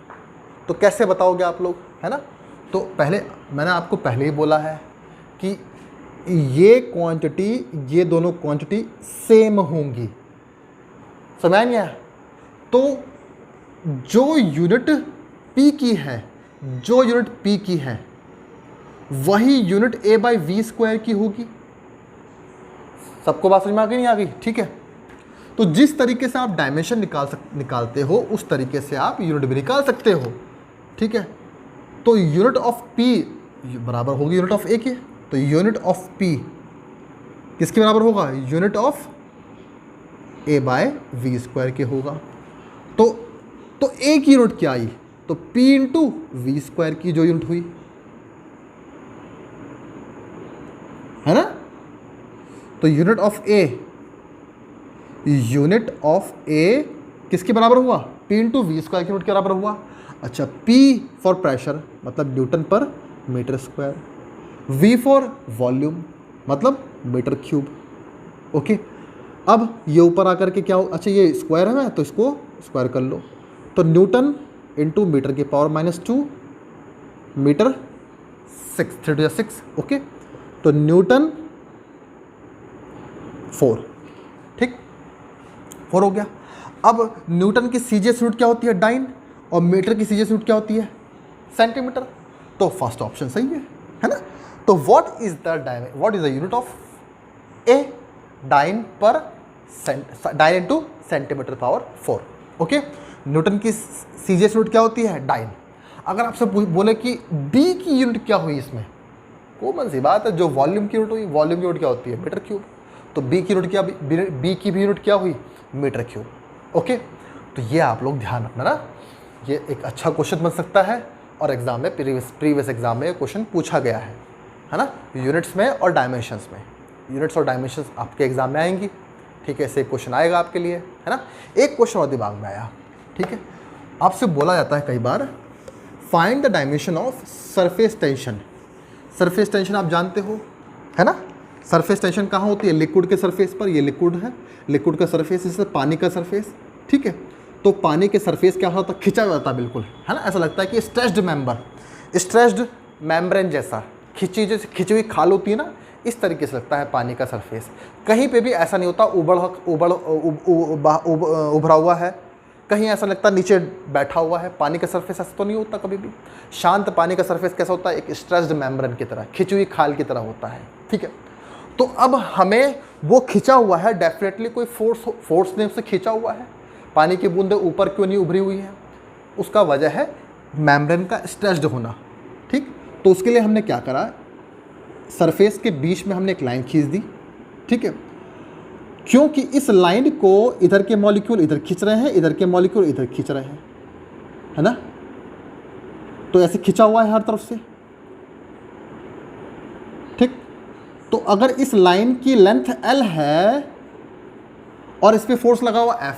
तो कैसे बताओगे आप लोग, है ना। तो पहले मैंने आपको पहले ही बोला है कि ये क्वांटिटी, ये दोनों क्वांटिटी सेम होंगी, समझ नहीं आया। तो जो यूनिट पी की है, जो यूनिट पी की है वही यूनिट a/v² की होगी। सबको बात समझ में आ गई, नहीं आ गई, ठीक है। तो जिस तरीके से आप डायमेंशन निकालते हो उस तरीके से आप यूनिट भी निकाल सकते हो, ठीक है। तो यूनिट ऑफ p बराबर होगी यूनिट ऑफ a के, तो यूनिट ऑफ p किसके बराबर होगा, यूनिट ऑफ a/v² के होगा। तो a की यूनिट क्या आई, तो p × v² की जो यूनिट हुई, है ना। तो unit of A, unit of A किसके बराबर हुआ, p × v² की यूनिट के बराबर हुआ। अच्छा, p फॉर प्रेशर मतलब newton per metre square, v for volume मतलब मीटर क्यूब, ओके। अब ये ऊपर आकर के क्या हो, अच्छा ये स्क्वायर है ना, तो इसको स्क्वायर कर लो। तो न्यूटन इंटू मीटर की पावर -2 मीटर 6, 3 × 6, ओके। तो न्यूटन 4, ठीक, 4 हो गया। अब न्यूटन की सीजीएस यूनिट क्या होती है, डाइन, और मीटर की सीजीएस यूनिट क्या होती है, सेंटीमीटर। तो फर्स्ट ऑप्शन सही है ना। तो what is the unit of A, dyne into centimetre power 4, okay. Newton की सीजीएस यूनिट क्या होती है, डाइन। अगर आपसे बोले कि बी की यूनिट क्या हुई इसमें, कॉमन सी बात है, जो वॉल्यूम की यूनिट हुई, वॉल्यूम की यूनिट क्या होती है, मीटर क्यूब। तो बी की यूनिट क्या, बी की भी यूनिट क्या हुई, मीटर क्यूब, ओके। तो ये आप लोग ध्यान रखना ना, ये एक अच्छा क्वेश्चन बन सकता है और एग्जाम में प्रीवियस एग्जाम में क्वेश्चन पूछा गया है ना, यूनिट्स में और डायमेंशंस में। यूनिट्स और डायमेंशंस आपके एग्जाम में आएंगी, ठीक है। ऐसे क्वेश्चन आएगा आपके लिए, है ना। एक क्वेश्चन और दिमाग में आया, ठीक है। आपसे बोला जाता है कई बार, find the dimension of surface tension. Surface tension आप जानते हो, है ना। सरफेस टेंशन कहाँ होती है, लिक्विड के सरफेस पर। ये लिक्विड है, लिक्विड का सरफेस, इससे पानी का सरफेस, ठीक है। तो पानी के सरफेस क्या होता है, खिंचा जाता है बिल्कुल, है ना। ऐसा लगता है कि स्ट्रेच्ड मेम्ब्रेन जैसा, जैसे खिंची हुई खाल होती है ना, इस तरीके से लगता है पानी का सरफेस। कहीं पे भी ऐसा नहीं होता उभरा हुआ है, कहीं ऐसा लगता है नीचे बैठा हुआ है। पानी का सरफेस ऐसा तो नहीं होता कभी भी। शांत पानी का सरफेस कैसा होता है, एक स्ट्रेच्ड मेम्ब्रेन की तरह, खिंची हुई खाल की तरह होता है, ठीक है। तो अब हमें वो खिंचा हुआ है, डेफिनेटली कोई फोर्स ने उसे खींचा हुआ है। पानी की बूंदें ऊपर क्यों नहीं उभरी हुई है? उसका वजह है मेम्ब्रेन का स्ट्रेच्ड होना। ठीक, तो उसके लिए हमने क्या करा, सरफेस के बीच में हमने एक लाइन खींच दी। ठीक है, क्योंकि इस लाइन को इधर के मॉलिक्यूल इधर खींच रहे हैं, इधर के मॉलिक्यूल इधर खींच रहे हैं, है ना। तो ऐसे खिंचा हुआ है हर तरफ से। ठीक, तो अगर इस लाइन की लेंथ L है और इस पे फोर्स लगा हुआ F,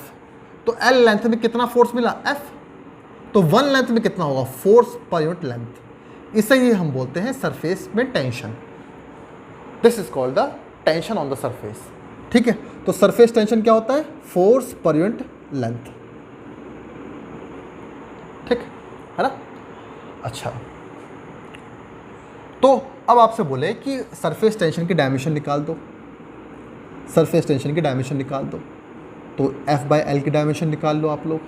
तो L लेंथ में कितना फोर्स मिला? F। तो 1 लेंथ में कितना होगा? Force per unit length. इसे ही हम बोलते हैं सरफेस में tension. This is called the tension on the surface. ठीक है, तो सरफेस टेंशन क्या होता है? Force per unit length. ठीक है ना। अच्छा, तो अब आपसे बोले कि सरफेस टेंशन की डायमेंशन निकाल दो, सरफेस टेंशन की डायमेंशन निकाल दो, तो F/L की डायमेंशन निकाल लो आप लोग।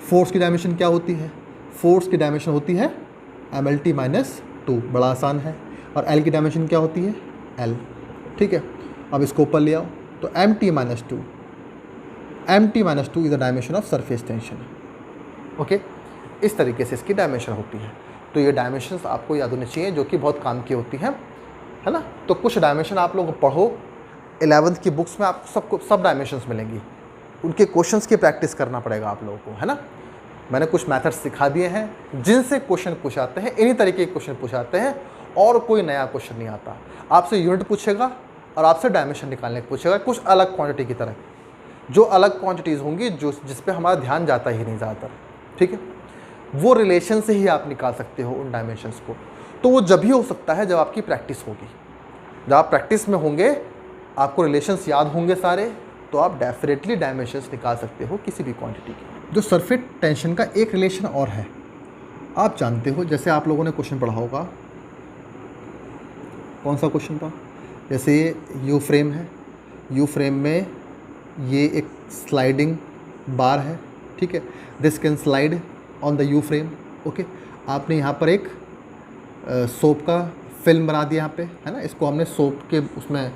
फोर्स की डायमेंशन क्या होती है? फोर्स की डायमेंशन होती है mlt-2, बड़ा आसान है। और L की डायमेंशन क्या होती है? L। ठीक है, अब इसको ऊपर ले आओ, तो mt-2 is the dimension of surface tension. Okay, इस तरीके से इसकी डायमेंशन होती है। तो ये डायमेंशंस आपको याद होनी चाहिए, जो कि बहुत काम की होती हैं, है ना। तो कुछ डायमेंशन आप लोग पढ़ो, 11th की बुक्स में आपको सब डायमेंशंस मिलेंगी, उनके क्वेश्चंस की प्रैक्टिस करना पड़ेगा आप लोगों को, है ना। मैंने कुछ मेथड्स सिखा दिए हैं जिनसे क्वेश्चन पूछाते हैं, इन्हीं तरीके के क्वेश्चन पूछाते हैं, और कोई नया क्वेश्चन नहीं आता। आपसे यूनिट पूछेगा और आपसे डायमेंशन निकालने को पूछेगा, कुछ अलग क्वांटिटी की तरह, जो अलग क्वांटिटीज़ होंगी जिस पे हमारा ध्यान जाता ही नहीं ज़्यादातर। ठीक है, वो रिलेशन से ही आप निकाल सकते हो उन डायमेंशंस को। तो वो जब ही हो सकता है जब आपकी प्रैक्टिस होगी। जब आप प्रैक्टिस में होंगे, आपको रिलेशंस याद होंगे सारे, तो आप डेफिनेटली डायमेंशंस निकाल सकते हो किसी भी क्वांटिटी की। जो सरफेस टेंशन का एक रिलेशन और है, आप जानते हो, जैसे आप लोगों ने क्वेश्चन पढ़ा होगा, कौन सा क्वेश्चन था? जैसे यू फ्रेम है, यू फ्रेम में ये एक स्लाइडिंग बार है। ठीक है, this can slide on the you frame. Okay, आपने यहाँ पर एक सोप का फिल्म बना दिया यहाँ पे, है ना। इसको हमने सोप के उसमें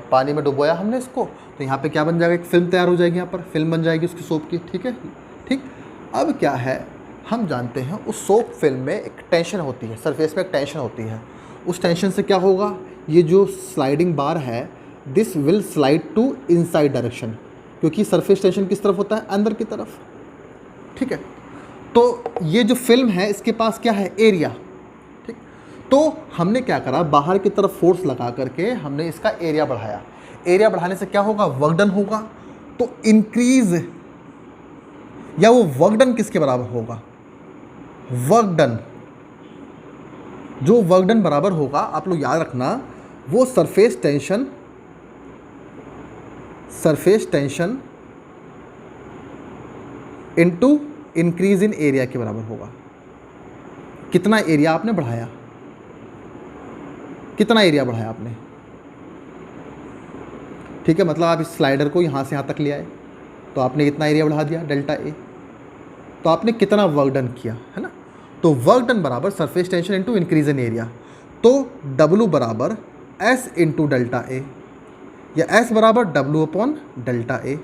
पानी में डुबोया हमने इसको, तो यहाँ पे क्या बन जाएगा? एक फिल्म तैयार हो जाएगी, यहाँ पर फिल्म बन जाएगी उसकी सोप की। ठीक है, ठीक। अब क्या है, हम जानते हैं उस सोप फिल्म में एक टेंशन होती है, सरफेस में एक टेंशन होती है। उस टेंशन से क्या होगा? ये जो स्लाइडिंग बार है, this will slide to inside direction, क्योंकि सरफेस टेंशन किस तरफ होता है? अंदर की तरफ। ठीक है, तो ये जो फिल्म है, इसके पास क्या है? एरिया। ठीक, तो हमने क्या करा, बाहर की तरफ फोर्स लगा करके हमने इसका एरिया बढ़ाया। एरिया बढ़ाने से क्या होगा? वर्क डन होगा। तो इंक्रीज, या वो वर्क डन किसके बराबर होगा? वर्क डन, जो वर्क डन बराबर होगा, आप लोग याद रखना, वो surface tension into increase in area के बराबर होगा। कितना एरिया आपने बढ़ाया? कितना एरिया बढ़ाया आपने? ठीक है, मतलब आप इस स्लाइडर को यहाँ से यहाँ तक ले आए, तो आपने इतना एरिया बढ़ा दिया, डेल्टा ए। तो आपने कितना वर्क डन किया, है ना। तो वर्क डन बराबर surface tension into increase in area. तो W बराबर S इंटू डेल्टा ए, या S बराबर W अपॉन डेल्टा ए।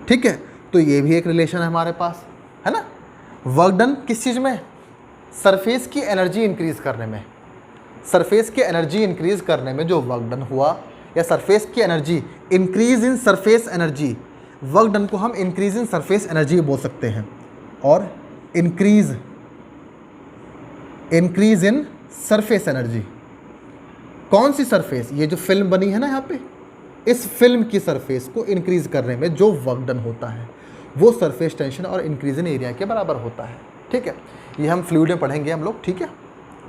ठीक है, तो ये भी एक रिलेशन है हमारे पास, है ना। वर्क डन किस चीज़ में? सरफेस की एनर्जी इंक्रीज करने में। सरफेस की एनर्जी इंक्रीज करने में जो वर्क डन हुआ, या सरफेस की energy, increase in surface energy, work done को हम इंक्रीज इन सरफेस एनर्जी बोल सकते हैं। और इंक्रीज इन सरफेस एनर्जी, कौन सी सरफेस? ये जो फिल्म बनी है ना यहाँ पे, इस फिल्म की सरफेस को इंक्रीज करने में जो वर्क डन होता है, वो सरफेस टेंशन और इंक्रीज इन एरिया के बराबर होता है। ठीक है, ये हम फ्लूइड में पढ़ेंगे हम लोग। ठीक है,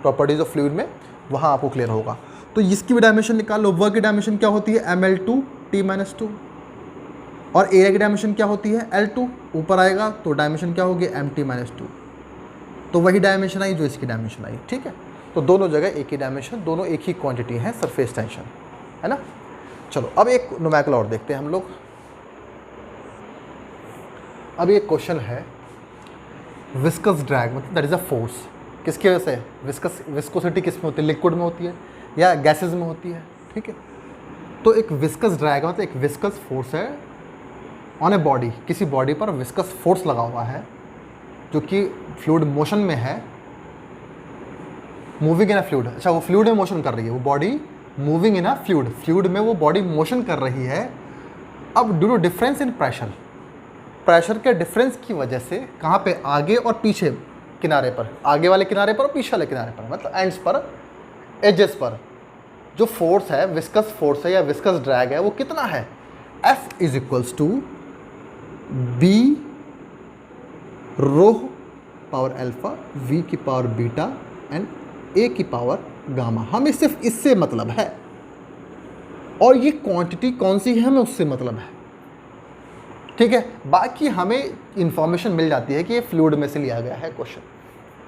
प्रॉपर्टीज ऑफ फ्लूइड में, वहाँ आपको क्लियर होगा। तो इसकी भी डायमेंशन निकाल लो। वर्क की डायमेंशन क्या होती है? ml/T-2। और एरिया की डायमेंशन क्या होती है? L2। ऊपर आएगा तो डायमेंशन क्या होगी? mt-2। तो वही डायमेंशन आई जो इसकी डायमेंशन आई। ठीक है, तो दोनों जगह एक ही डायमेंशन, दोनों एक ही क्वांटिटी है सरफेस टेंशन, है ना। चलो, अब एक न्यूमेरिकल और देखते हैं हम लोग। अब एक क्वेश्चन है, विस्कस ड्रैग, मतलब दैट इज़ अ फोर्स, किसकी वजह से? विस्कोसिटी किस में होती है? लिक्विड में होती है या गैसेज में होती है? ठीक है। तो एक विस्कस ड्रैग मतलब एक विस्कस फोर्स है ऑन ए बॉडी, किसी बॉडी पर विस्कस फोर्स लगा हुआ है जो कि फ्लूइड मोशन में है, मूविंग इन अ फ्लूइड। अच्छा, वो फ्लूइड में मोशन कर रही है, वो body moving in a fluid, fluid में वो बॉडी मोशन कर रही है। अब due to difference in pressure, pressure के डिफरेंस की वजह से कहाँ पे, आगे और पीछे किनारे पर, आगे वाले किनारे पर और पीछे वाले किनारे पर, मतलब एंड्स पर, एजेस पर जो फोर्स है, विस्कस फोर्स है या विस्कस ड्रैग है, वो कितना है, F is equals to B rho power alpha V की पावर बीटा एंड A की पावर गामा। हमें सिर्फ इससे मतलब है, और ये क्वांटिटी कौन सी है हमें उससे मतलब है, ठीक है। बाकी हमें इंफॉर्मेशन मिल जाती है कि ये फ्लूइड में से लिया गया है क्वेश्चन,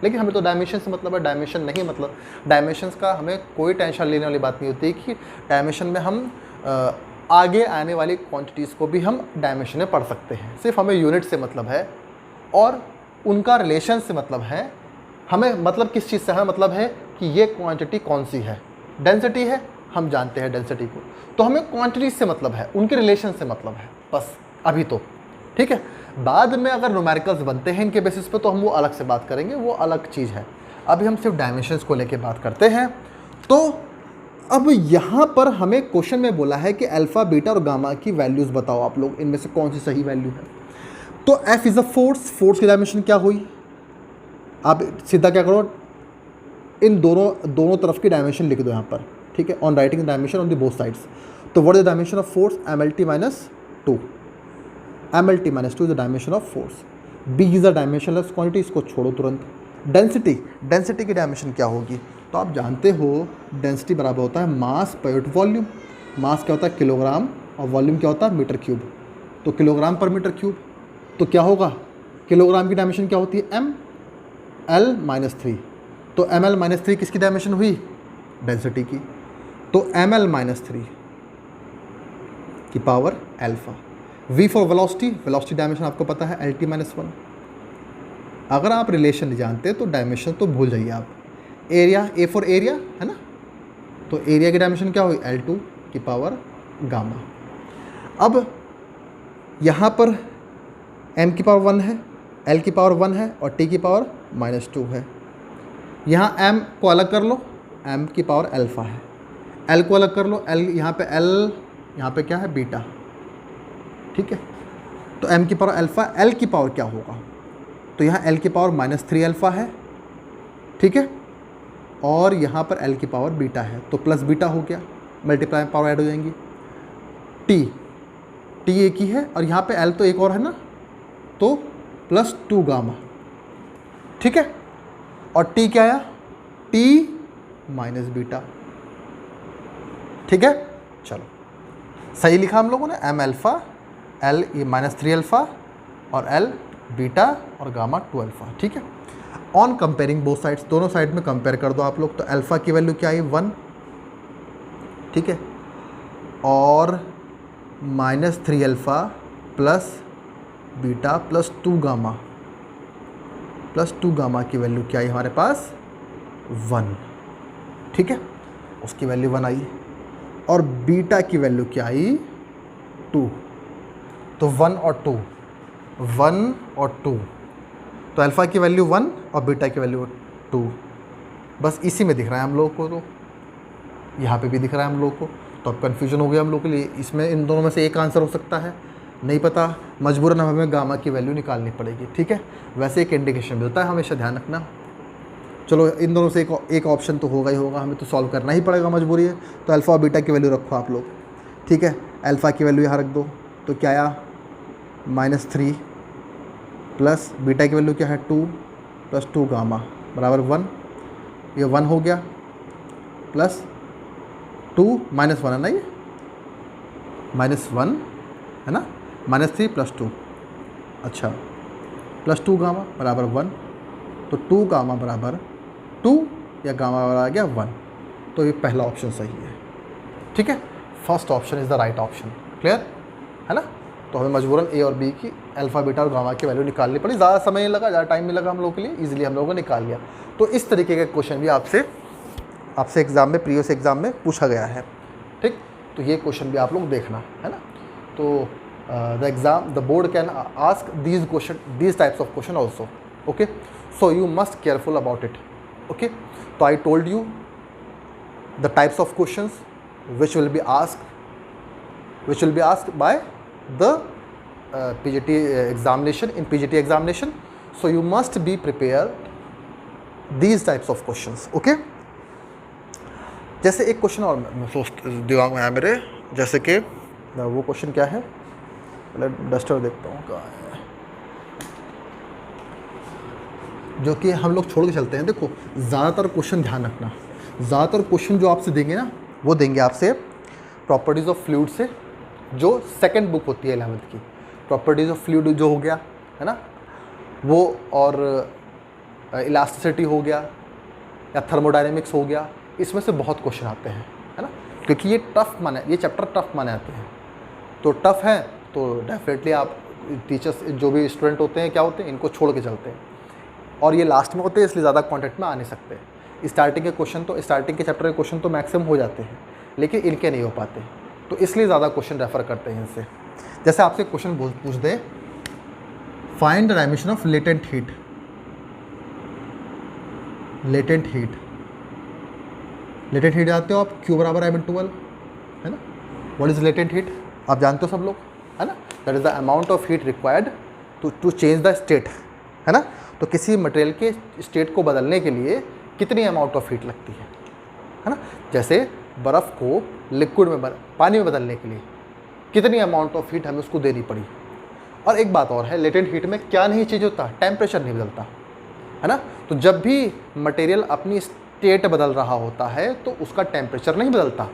लेकिन हमें तो डायमेंशन से मतलब है, डायमेंशन नहीं मतलब, डायमेंशंस का हमें कोई टेंशन लेने वाली बात नहीं होती कि डायमेंशन में हम आगे आने वाली क्वांटिटीज़ को भी हम डायमेंशन में पढ़ सकते हैं। सिर्फ हमें यूनिट से मतलब है और उनका रिलेशन से मतलब है। हमें मतलब किस चीज़ से है, मतलब है कि ये क्वांटिटी कौन सी है, डेंसिटी है, हम जानते हैं डेंसिटी को, तो हमें क्वांटिटी से मतलब है, उनके रिलेशन से मतलब है बस अभी तो, ठीक है। बाद में अगर न्यूमेरिकल्स बनते हैं इनके बेसिस पे तो हम वो अलग से बात करेंगे, वो अलग चीज़ है। अभी हम सिर्फ डायमेंशंस को लेके बात करते हैं। तो अब यहाँ पर हमें क्वेश्चन में बोला है कि अल्फ़ा, बीटा और गामा की वैल्यूज़ बताओ आप लोग, इनमें से कौन सी सही वैल्यू है। तो F is a force, force की डायमेंशन क्या हुई, आप सीधा क्या करो, इन दोनों तरफ की डायमेंशन लिख दो यहाँ पर, ठीक है, on writing dimension on the both sides. तो what is the dimension of force, MLT minus 2, MLT minus 2 is the dimension of force. B is the dimensionless quantity, इसको छोड़ो तुरंत। डेंसिटी, डेंसिटी की डायमेंशन क्या होगी, तो आप जानते हो डेंसिटी बराबर होता है मास पर यूनिट वॉल्यूम। मास क्या होता है किलोग्राम और वॉल्यूम क्या होता है मीटर क्यूब, तो किलोग्राम पर मीटर क्यूब। तो क्या होगा, किलोग्राम की डायमेंशन क्या होती है ML माइनस 3, तो ML माइनस 3 किसकी डायमेंशन हुई, डेंसिटी की। तो ML माइनस 3 की power alpha. V for velocity, velocity dimension आपको पता है LT माइनस 1। अगर आप रिलेशन नहीं जानते तो डायमेंशन तो भूल जाइए आप। एरिया, A फॉर एरिया है ना, तो एरिया की डायमेंशन क्या हुई L2 की पावर गामा। अब यहाँ पर M की पावर 1 है, L की पावर 1 है और T की पावर माइनस 2 है। यहाँ M को अलग कर लो, M की पावर अल्फ़ा है, L को अलग कर लो, L यहाँ पे L, यहाँ पे क्या है बीटा, ठीक है। तो M की पावर अल्फ़ा, L की पावर क्या होगा, तो यहाँ L की पावर माइनस 3 अल्फ़ा है, ठीक है, और यहाँ पर L की पावर बीटा है, तो प्लस बीटा हो गया, मल्टीप्लाई पावर ऐड हो जाएंगी। T एक ही है और यहाँ पे L तो एक और है ना, तो प्लस 2 गामा, ठीक है। और T क्या आया, T माइनस बीटा, ठीक है। चलो सही लिखा हम लोगों ने, M alpha, L minus 3 alpha और L बीटा और गामा 2 अल्फ़ा, ठीक है। ऑन कंपेयरिंग बोथ साइड्स, दोनों साइड में कंपेयर कर दो आप लोग, तो अल्फ़ा की वैल्यू क्या आई 1, ठीक है, और minus 3 alpha plus beta plus 2 gamma, plus 2 gamma की वैल्यू क्या आई हमारे पास 1, ठीक है, उसकी वैल्यू 1 आई। और बीटा की वैल्यू क्या आई 2, तो 1 और 2, 1 और 2, तो अल्फ़ा की वैल्यू 1 और बीटा की वैल्यू 2, बस इसी में दिख रहा है हम लोगों को, तो यहाँ पे भी दिख रहा है हम लोगों को, तो अब कन्फ्यूजन हो गया हम लोग के लिए। इसमें इन दोनों में से एक आंसर हो सकता है, नहीं पता, मजबूरन हमें गामा की वैल्यू निकालनी पड़ेगी, ठीक है। वैसे एक इंडिकेशन मिलता है, हमेशा ध्यान रखना। चलो इन दोनों से एक ऑप्शन तो होगा ही होगा, हमें तो सॉल्व करना ही पड़ेगा, मजबूरी है। तो अल्फ़ा और बीटा की वैल्यू रखो आप लोग, ठीक है। अल्फ़ा की वैल्यू यहाँ रख दो, तो क्या आया माइनस 3 प्लस बीटा की वैल्यू क्या है 2 प्लस 2 गामा बराबर 1, ये 1 हो गया, प्लस 2 माइनस 1 है ना, ये माइनस 1 है ना, माइनस 3 प्लस 2, अच्छा, प्लस 2 गामा बराबर 1, तो 2 गामा बराबर 2 या गामा बराबर आ गया 1, तो ये पहला ऑप्शन सही है, ठीक है। First option is the right option, clear है ना। तो हमें मजबूरन ए और बी की अल्फ़ा बीटा और गामा की वैल्यू निकालनी पड़ी, ज़्यादा समय नहीं लगा, ज़्यादा टाइम नहीं लगा हम लोगों के लिए, इजीली हम लोगों ने निकाल लिया। तो इस तरीके का क्वेश्चन भी आपसे एग्ज़ाम में, प्रीवियस एग्ज़ाम में पूछा गया है, ठीक, तो ये क्वेश्चन भी आप लोग देखना है ना। तो the board can ask these types of question also, okay, so you must careful about it, okay। तो I told you the types of questions which will be asked by the PGT examination, in PGT examination, so you must be prepared these types of questions, okay। जैसे एक question और दिमाग में आया मेरे, जैसे कि वो क्वेश्चन क्या है, पहले डस्टर देखता हूँ कहाँ है, जो कि हम लोग छोड़ के चलते हैं। देखो ज़्यादातर क्वेश्चन ध्यान रखना, ज़्यादातर क्वेश्चन जो आपसे देंगे ना, वो देंगे आपसे प्रॉपर्टीज़ ऑफ फ्लूइड से, जो सेकंड बुक होती है 11th की। प्रॉपर्टीज़ ऑफ फ्लूइड जो हो गया है ना वो, और इलास्टिसिटी हो गया या थर्मोडायनेमिक्स हो गया, इसमें से बहुत क्वेश्चन आते हैं, है ना, क्योंकि ये चैप्टर टफ माने आते हैं। तो टफ है तो डेफिनेटली आप टीचर्स जो भी स्टूडेंट होते हैं क्या होते हैं, इनको छोड़ के चलते हैं, और ये लास्ट में होते हैं, इसलिए ज़्यादा कॉन्टेक्ट में आ नहीं सकते। स्टार्टिंग के चैप्टर के क्वेश्चन तो मैक्सिमम हो जाते हैं, लेकिन इनके नहीं हो पाते, तो इसलिए ज़्यादा क्वेश्चन रेफर करते हैं इनसे। जैसे आपसे क्वेश्चन पूछ दे, find the dimension of latent heat, latent heat जानते हो आप, Q बराबर m/L, है ना। व्हाट इज़ लेटेंट हीट आप जानते हो सब लोग, है ना, that is the amount of heat required to change the state, है ना। तो किसी मटेरियल के स्टेट को बदलने के लिए कितनी अमाउंट ऑफ हीट लगती है ना। जैसे बर्फ़ को लिक्विड में पानी में बदलने के लिए कितनी अमाउंट ऑफ हीट हमें उसको देनी पड़ी। और एक बात और है, लेटेंट हीट में क्या नहीं चेंज होता, टेम्परेचर नहीं बदलता, है ना। तो जब भी मटेरियल अपनी स्टेट बदल रहा होता है तो उसका टेम्परेचर नहीं बदलता।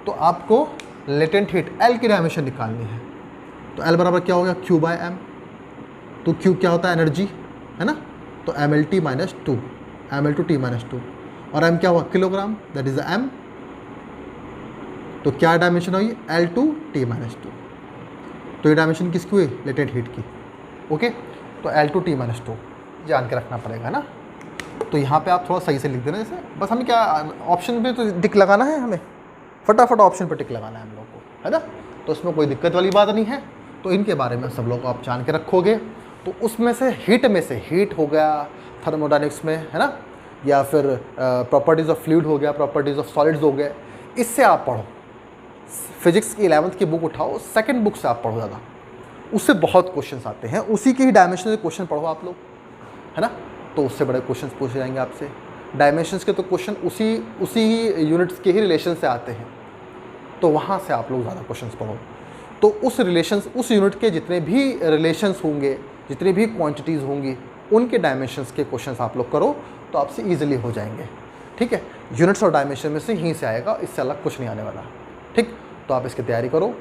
तो आपको लेटेंट हीट L की डायमेंशन निकालनी है, तो L बराबर क्या हो गया, Q/m। तो Q क्या होता है, एनर्जी, है ना, तो mLT - 2, mL/T - 2, और m क्या हुआ, किलोग्राम, दैट इज़ m। तो क्या डायमेंशन हुई, L/T - 2। तो ये डायमेंशन किसकी हुई, लेटेंट हीट की, ओके। तो L/T - 2 जान के रखना पड़ेगा ना। तो यहाँ पे आप थोड़ा सही से लिख देना, जैसे बस हमें क्या ऑप्शन पे तो टिक लगाना है, हमें फटाफट ऑप्शन पे टिक लगाना है हम लोग को, है ना। तो उसमें कोई दिक्कत वाली बात नहीं है। तो इनके बारे में सब लोग आप जान के रखोगे। तो उसमें से हीट हो गया थर्मोडायनेमिक्स में, है ना, या फिर प्रॉपर्टीज़ ऑफ फ्लूइड हो गया, प्रॉपर्टीज़ ऑफ सॉलिड्स हो गए, इससे आप पढ़ो। फिजिक्स की 11th की बुक उठाओ, सेकंड बुक से आप पढ़ो ज़्यादा, उससे बहुत क्वेश्चंस आते हैं, उसी के ही डायमेंशन से क्वेश्चन पढ़ो आप लोग, है ना। तो उससे बड़े क्वेश्चंस पूछे जाएंगे आपसे। डायमेंशंस के तो क्वेश्चन उसी यूनिट्स के ही रिलेशन से आते हैं, तो वहाँ से आप लोग ज़्यादा क्वेश्चंस पढ़ो। तो उस यूनिट के जितने भी रिलेशंस होंगे, जितनी भी क्वांटिटीज़ होंगी, उनके डायमेंशंस के क्वेश्चंस आप लोग करो तो आपसे ईजिली हो जाएंगे, ठीक है। यूनिट्स और डायमेंशन में से यहीं से आएगा, इससे अलग कुछ नहीं आने वाला, ठीक। तो आप इसकी तैयारी करो।